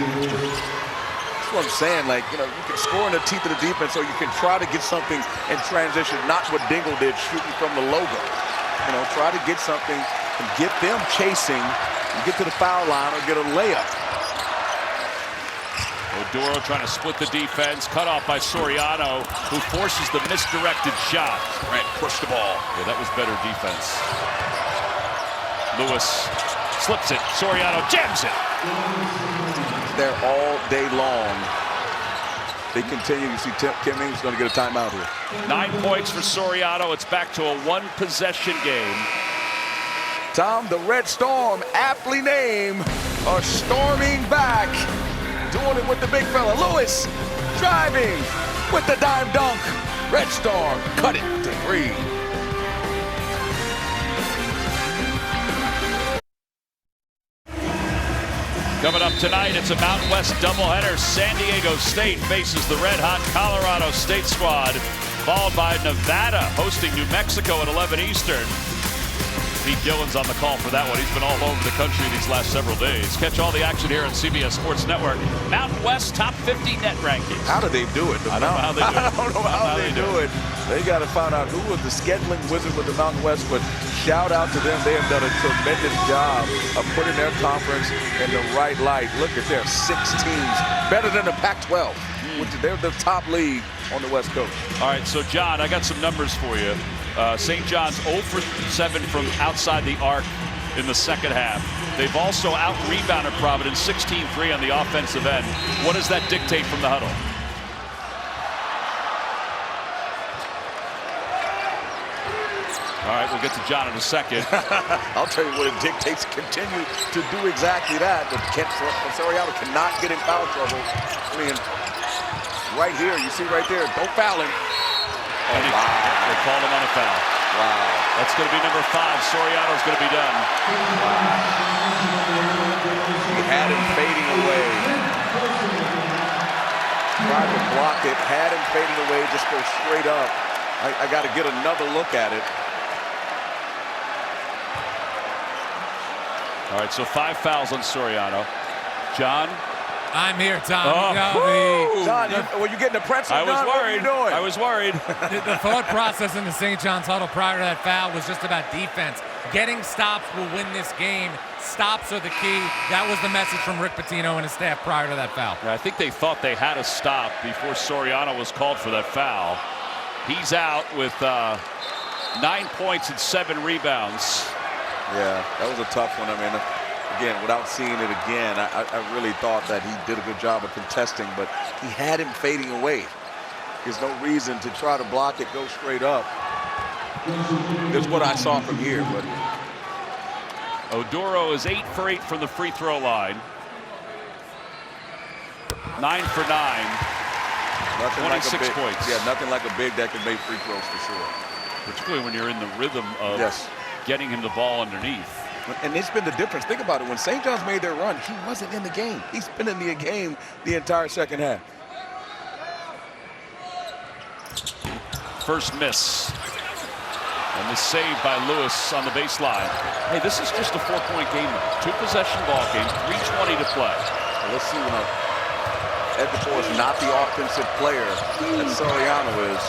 That's what I'm saying. Like, you can score in the teeth of the defense, or you can try to get something in transition. Not what Dingle did, shooting from the logo. Try to get something and get them chasing and get to the foul line or get a layup. Oduro trying to split the defense. Cut off by Soriano, who forces the misdirected shot. Grant pushed the ball. Yeah, that was better defense. Lewis slips it. Soriano jams it. They're all day long. They continue. You see Kimmings going to get a timeout here. 9 points for Soriano. It's back to a 1-possession game. Tom, the Red Storm, aptly named, are storming back. Doing it with the big fella. Lewis driving with the dime dunk. Red Storm cut it to 3. Coming up tonight, it's a Mountain West doubleheader. San Diego State faces the red-hot Colorado State squad, followed by Nevada hosting New Mexico at 11 Eastern. Pete Gillen's on the call for that one. He's been all over the country these last several days. Catch all the action here on CBS Sports Network. Mountain West top 50 net rankings. How do they do it? I don't know how they do it. I don't know how they do it. They got to find out who was the scheduling wizard with the Mountain West, but shout out to them. They have done a tremendous job of putting their conference in the right light. Look at their 6 teams, better than the Pac-12, which they're the top league on the West Coast. All right, so John, I got some numbers for you. St. John's 0 for 7 from outside the arc in the second half. They've also out-rebounded Providence 16-3 on the offensive end. What does that dictate from the huddle? All right, we'll get to John in a second. I'll tell you what it dictates. Continue to do exactly that. But Soriano cannot get in foul trouble. I mean, right here, you see right there, don't foul him. Oh, they called him on a foul. Wow. That's going to be number 5. Soriano's going to be done. He had him fading away. Tried to block it, had him fading away, just go straight up. I got to get another look at it. All right, so 5 fouls on Soriano. John? I'm here, Tom. John, were you getting a pretzel? I was worried. What are you doing? I was worried. The thought process in the St. John's huddle prior to that foul was just about defense. Getting stops will win this game. Stops are the key. That was the message from Rick Pitino and his staff prior to that foul. I think they thought they had a stop before Soriano was called for that foul. He's out with 9 points and 7 rebounds. Yeah, that was a tough one. I mean, again, without seeing it again, I really thought that he did a good job of contesting, but he had him fading away. There's no reason to try to block it, go straight up. That's what I saw from here. But Oduro is 8 for 8 from the free throw line. 9 for 9. Nothing 26 like points. Yeah, nothing like a big that can make free throws for sure. Particularly when you're in the rhythm of getting him the ball underneath. And it's been the difference. Think about it. When St. John's made their run, he wasn't in the game. He's been in the game the entire second half. First miss. And the save by Lewis on the baseline. Hey, this is just a 4-point game. 2-possession ball game, 3:20 to play. Well, let's see when Ed DeFore is not the offensive player that Soriano is.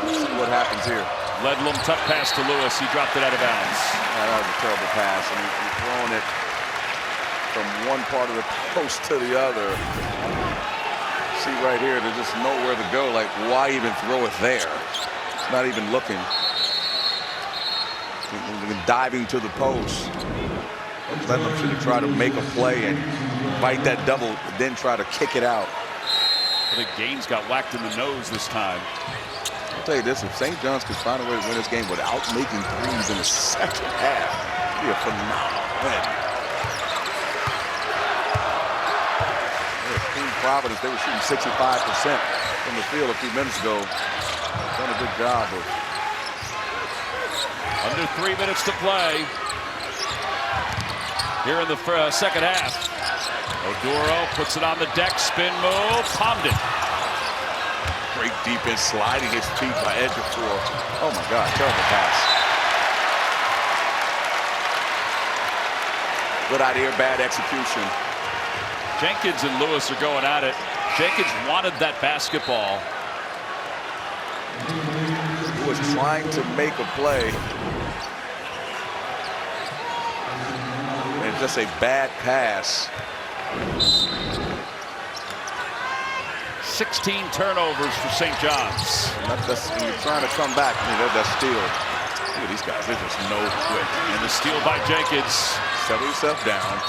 Let's see what happens here. Ledlum, tough pass to Lewis. He dropped it out of bounds. That was a terrible pass. I mean, he's throwing it from one part of the post to the other. See right here, there's just nowhere to go. Like, why even throw it there? It's not even looking. Diving to the post. Ledlum should have tried to make a play and bite that double, then try to kick it out. I think Gaines got whacked in the nose this time. I'll tell you this, if St. John's could find a way to win this game without making threes in the second half, it'd be a phenomenal win. Team Providence, they were shooting 65% from the field a few minutes ago. Done a good job of Under 3 minutes to play here in the second half. Oduro puts it on the deck, spin move, palmed it. Great defense, sliding his feet by Ejiofor. Oh my God, terrible pass. Good idea, bad execution. Jenkins and Lewis are going at it. Jenkins wanted that basketball. He was trying to make a play. And just a bad pass. 16 turnovers for St. John's. When you're trying to come back, that's steal. Look at these guys, they're just no quick. And the steal by Jenkins. Settle yourself down.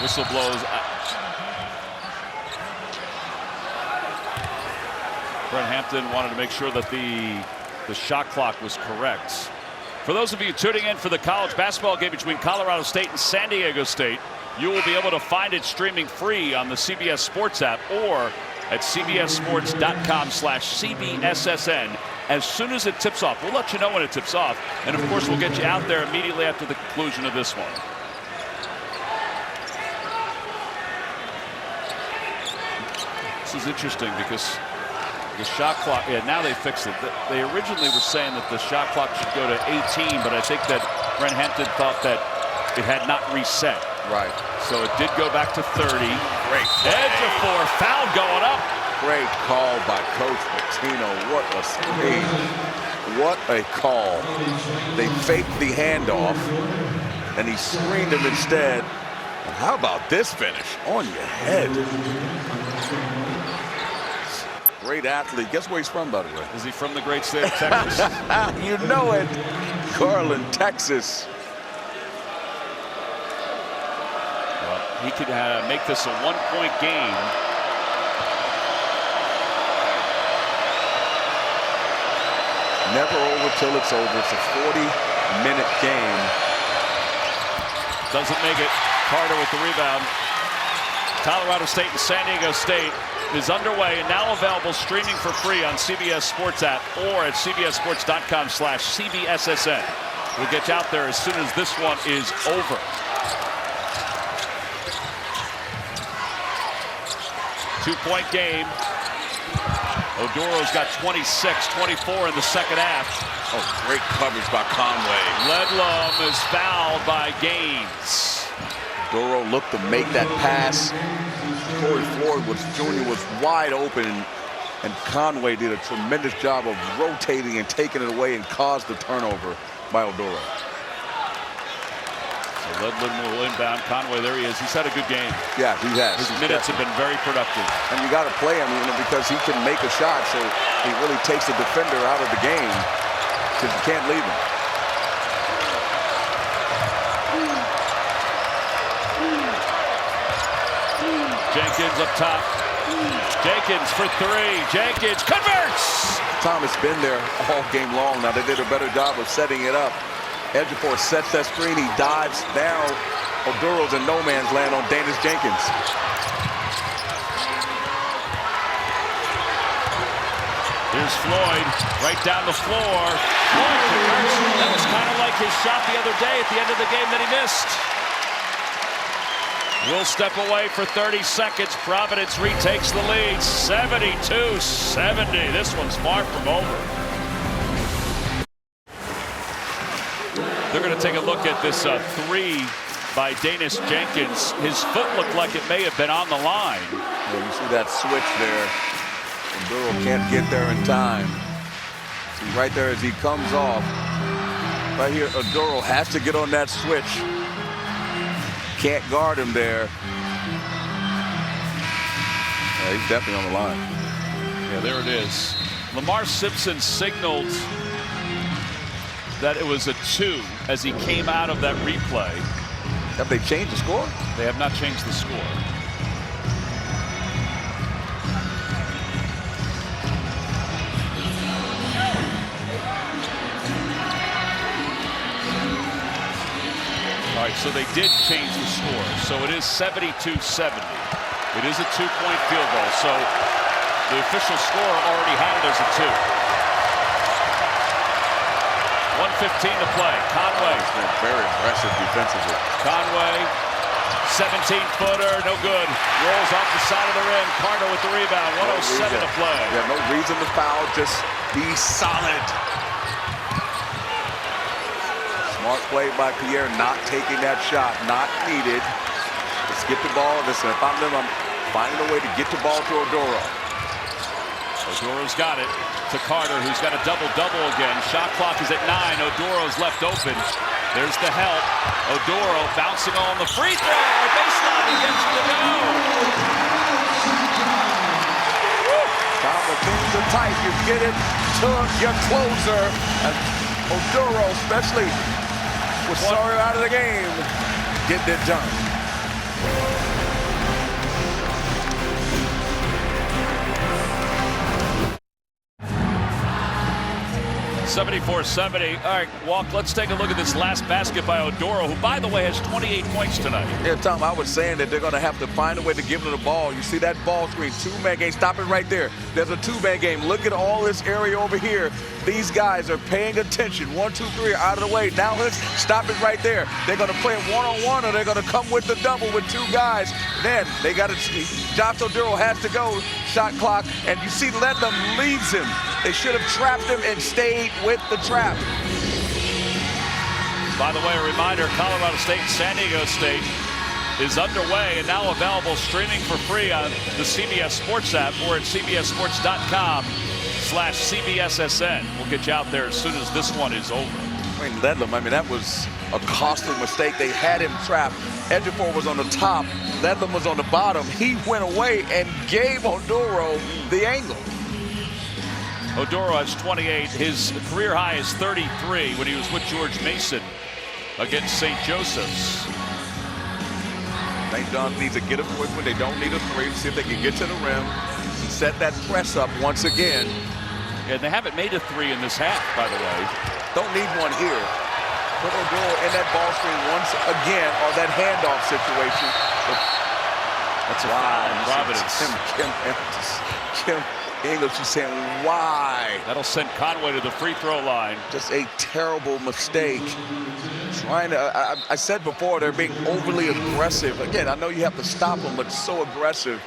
Whistle blows. Brent Hampton wanted to make sure that the shot clock was correct. For those of you tuning in for the college basketball game between Colorado State and San Diego State, you will be able to find it streaming free on the CBS Sports app or at cbssports.com/CBSSN as soon as it tips off. We'll let you know when it tips off. And of course, we'll get you out there immediately after the conclusion of this one. This is interesting because the shot clock, now they fixed it. They originally were saying that the shot clock should go to 18, but I think that Brent Hampton thought that it had not reset. Right. So it did go back to 30. Great. Ejiofor, foul going up. Great call by Coach Pitino. What a speed. What a call. They faked the handoff, and he screened him instead. And how about this finish? On your head. Great athlete. Guess where he's from, by the way? Is he from the great state of Texas? You know it. Garland, Texas. Well, he could make this a one-point game. Never over till it's over. It's a 40-minute game. Doesn't make it. Carter with the rebound. Colorado State and San Diego State is underway and now available streaming for free on CBS Sports app or at cbssports.com/CBSSN. We'll get you out there as soon as this one is over. Two-point game. Odoro's got 26, 24 in the second half. Oh, great coverage by Conway. Ledlum is fouled by Gaines. Odoro looked to make that pass. Corey Floyd Jr. was wide open, and Conway did a tremendous job of rotating and taking it away and caused the turnover by Odoro. So Ledlum will inbound. Conway, there he is. He's had a good game. Yeah, he has. His minutes have been very productive. And you got to play him, because he can make a shot, so he really takes the defender out of the game because you can't leave him. Jenkins up top. Jenkins for three. Jenkins converts! Thomas been there all game long. Now they did a better job of setting it up. Ejiofor sets that screen. He dives down. Odoro's in no man's land on Danis Jenkins. Here's Floyd right down the floor. Floyd converts. That was kind of like his shot the other day at the end of the game that he missed. We'll step away for 30 seconds. Providence retakes the lead, 72-70. This one's far from over. They're going to take a look at this three by Danis Jenkins. His foot looked like it may have been on the line. Yeah, you see that switch there. Odoro can't get there in time. See right there as he comes off. Right here, Odoro has to get on that switch. Can't guard him there. Yeah, he's definitely on the line. Yeah, there it is. Lamar Simpson signaled that it was a 2 as he came out of that replay. Have they changed the score? They have not changed the score. All right, so they did change the score. So it is 72-70. It is a 2-point field goal. So the official score already had it as a 2. 1:15 to play. Conway. He's been very aggressive defensively. Conway, 17-footer, no good. Rolls off the side of the rim. Carter with the rebound. 1:07 to play. Yeah, no reason to foul. Just be solid. Smart play by Pierre, not taking that shot. Not needed. Let's get the ball. Listen, if I'm them, I'm finding a way to get the ball to Oduro. Odoro's got it to Carter, who's got a double-double again. Shot clock is at 9. Odoro's left open. There's the help. Odoro bouncing on the free throw. Baseline, he gets the go. Tom, when things are tight, you get it to your closer. And Odoro, especially with Sawyer out of the game, getting it done. 74-70. All right, Walk, let's take a look at this last basket by Odoro, who, by the way, has 28 points tonight. Yeah, Tom, I was saying that they're going to have to find a way to give him the ball. You see that ball screen, two-man game. Stop it right there. There's a two-man game. Look at all this area over here. These guys are paying attention. 1, 2, 3 are out of the way. Now let's stop it right there. They're going to play one-on-one, or they're going to come with the double with two guys. Then they got to see. Josh Oduro has to go. Shot clock, and you see Ledlam leaves him. They should have trapped him and stayed with the trap. By the way, a reminder, Colorado State and San Diego State is underway and now available streaming for free on the CBS Sports app or at cbssports.com/CBSSN. We'll get you out there as soon as this one is over. I mean, Ledlam, that was a costly mistake. They had him trapped. Ejiofor was on the top. Ledlam was on the bottom. He went away and gave Oduro the angle. Odoro has 28. His career high is 33 when he was with George Mason against St. Joseph's. St. John's needs to get a quick one. They don't need a three. See if they can get to the rim and set that press up once again. Yeah, they haven't made a three in this half, by the way. Don't need one here. Put Oduro in that ball screen once again, or that handoff situation. That's a foul in Providence. Kim English is saying, why? That'll send Conway to the free throw line. Just a terrible mistake. Trying to, I said before, they're being overly aggressive. Again, I know you have to stop them, but so aggressive.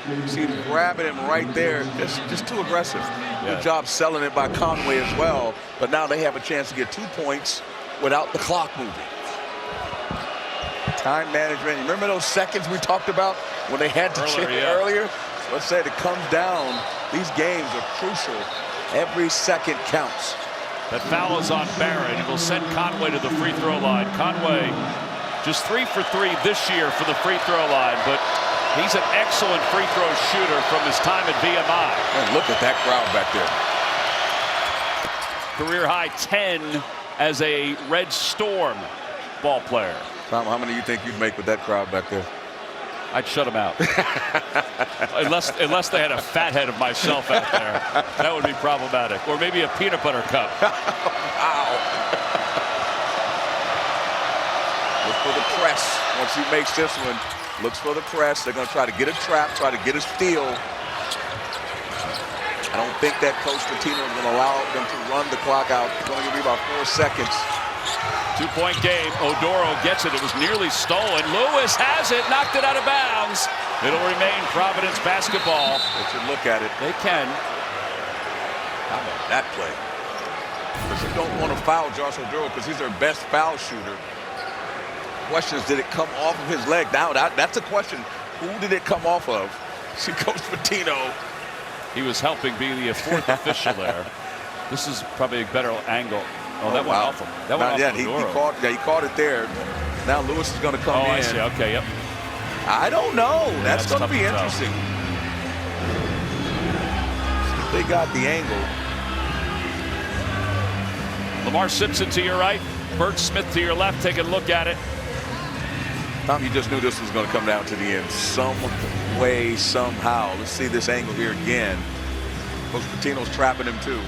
You see him grabbing him right there. Just too aggressive. Yeah. Good job selling it by Conway as well. But now they have a chance to get 2 points without the clock moving. Time management. Remember those seconds we talked about when they had to change earlier? Let's say it comes down. These games are crucial. Every second counts. That foul is on Barron. It will send Conway to the free throw line. Conway just 3 for 3 this year for the free throw line, but he's an excellent free throw shooter from his time at VMI. And look at that crowd back there. Career high 10 as a Red Storm ball player. Tom, how many do you think you'd make with that crowd back there? I'd shut him out. unless they had a fat head of myself out there. That would be problematic. Or maybe a peanut butter cup. Wow. Look for the press. Once he makes this one, looks for the press. They're going to try to get a trap, try to get a steal. I don't think that Coach Pitino is going to allow them to run the clock out. It's going to be about 4 seconds. 2-point game. Odoro gets it. It was nearly stolen. Lewis has it. Knocked it out of bounds. It'll remain Providence basketball. They should look at it. They can. How about that play? Because you don't want to foul Josh Oduro because he's their best foul shooter. Question is, did it come off of his leg? Now that's a question. Who did it come off of? See Coach Pitino. He was helping be the fourth official there. This is probably a better angle. Oh, that went off him. That went off he caught it there. Now Lewis is going to come in. I see. Okay, yep. I don't know. Yeah, that's going to be interesting. They got the angle. Lamar Simpson to your right. Bert Smith to your left. Take a look at it. Tom, you just knew this was going to come down to the end. Some way, somehow. Let's see this angle here again. Coach Pitino's trapping him too.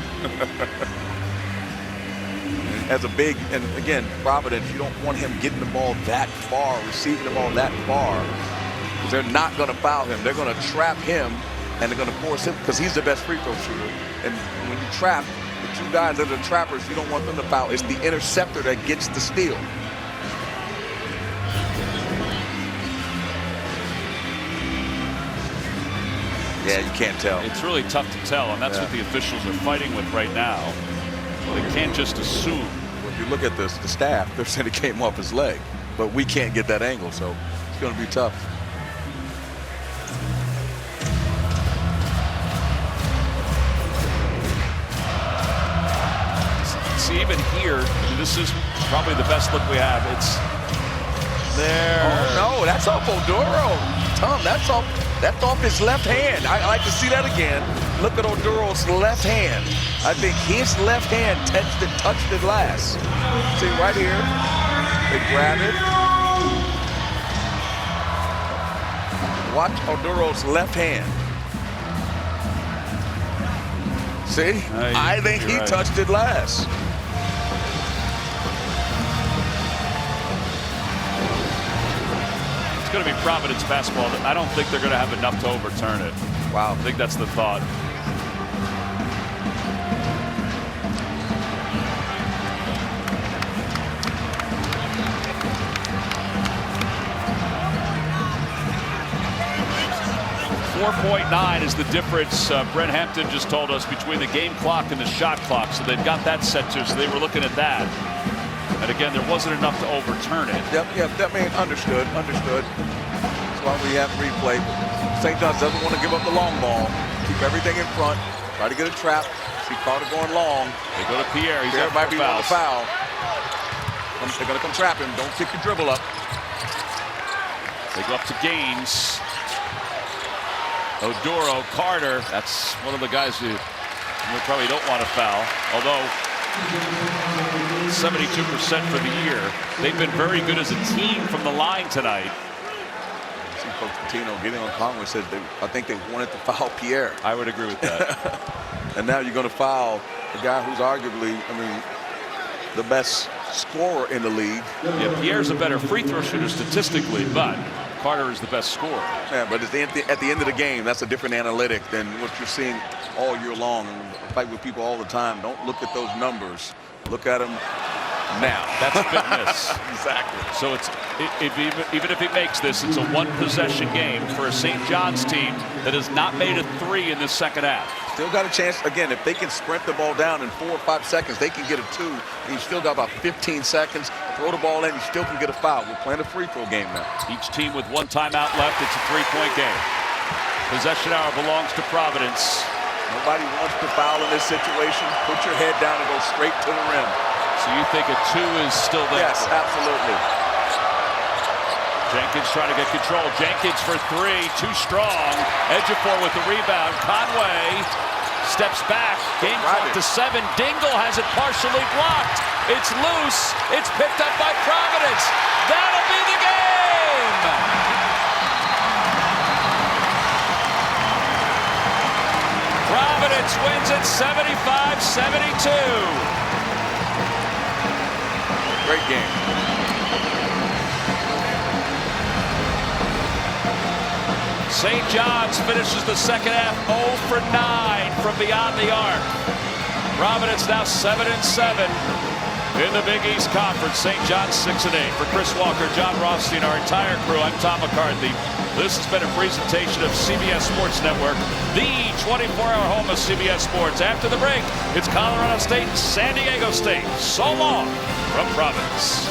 As a big, and again, Providence, you don't want him getting the ball that far, receiving the ball that far, because they're not going to foul him. They're going to trap him and they're going to force him because he's the best free throw shooter. And when you trap, the two guys that are the trappers, you don't want them to foul. It's the interceptor that gets the steal. Yeah, you can't tell. It's really tough to tell, and that's what the officials are fighting with right now. They can't just assume. Well, if you look at this, the staff, they're saying it came off his leg, but we can't get that angle, so it's going to be tough. See, even here, this is probably the best look we have. It's there. Oh, no, that's off Oduro. Tom, that's off his left hand. I like to see that again. Look at Oduro's left hand. I think his left hand touched it last. See, right here, they grab it. Watch Oduro's left hand. See, I think he touched it last. It's going to be Providence basketball. I don't think they're going to have enough to overturn it. Wow. I think that's the thought. .9 is the difference, Brent Hampton just told us, between the game clock and the shot clock. So they've got that set too, so they were looking at that. And again, there wasn't enough to overturn it. Yep, that means understood. That's why we have replay. St. John's doesn't want to give up the long ball. Keep everything in front. Try to get a trap. See Carter going long. They go to Pierre. He's Pierre might be on the foul. They're going to come trap him. Don't kick your dribble up. They go up to Gaines. Oduro, Carter. That's one of the guys who we probably don't want to foul. Although 72% for the year. They've been very good as a team from the line tonight. See Coach Pitino getting on Conway said I think they wanted to foul Pierre. I would agree with that. And now you're going to foul the guy who's arguably, the best scorer in the league. Yeah, Pierre's a better free throw shooter statistically, but Carter is the best scorer. Yeah, but at the end of the game, that's a different analytic than what you're seeing all year long. I fight with people all the time. Don't look at those numbers. Look at them now. That's fitness. Exactly. So it's even if he makes this, it's a one-possession game for a St. John's team that has not made a three in the second half. Still got a chance. Again, if they can sprint the ball down in 4 or 5 seconds, they can get a 2. And you still got about 15 seconds. Throw the ball in, you still can get a foul. We're playing a free throw game now. Each team with one timeout left. It's a three-point game. Possession hour belongs to Providence. Nobody wants to foul in this situation. Put your head down and go straight to the rim. So you think a 2 is still there? Yes, absolutely. Jenkins trying to get control. Jenkins for 3, too strong. Ejiofor with the rebound. Conway steps back. Game clock to 7. Dingle has it partially blocked. It's loose. It's picked up by Providence. That'll be the game. Providence wins it 75-72. Great game. St. John's finishes the second half 0 for 9 from beyond the arc. Providence now 7-7 in the Big East Conference. St. John's 6-8. For Chris Walker, John Rothstein, our entire crew, I'm Tom McCarthy. This has been a presentation of CBS Sports Network, the 24-hour home of CBS Sports. After the break, it's Colorado State and San Diego State. So long from Providence.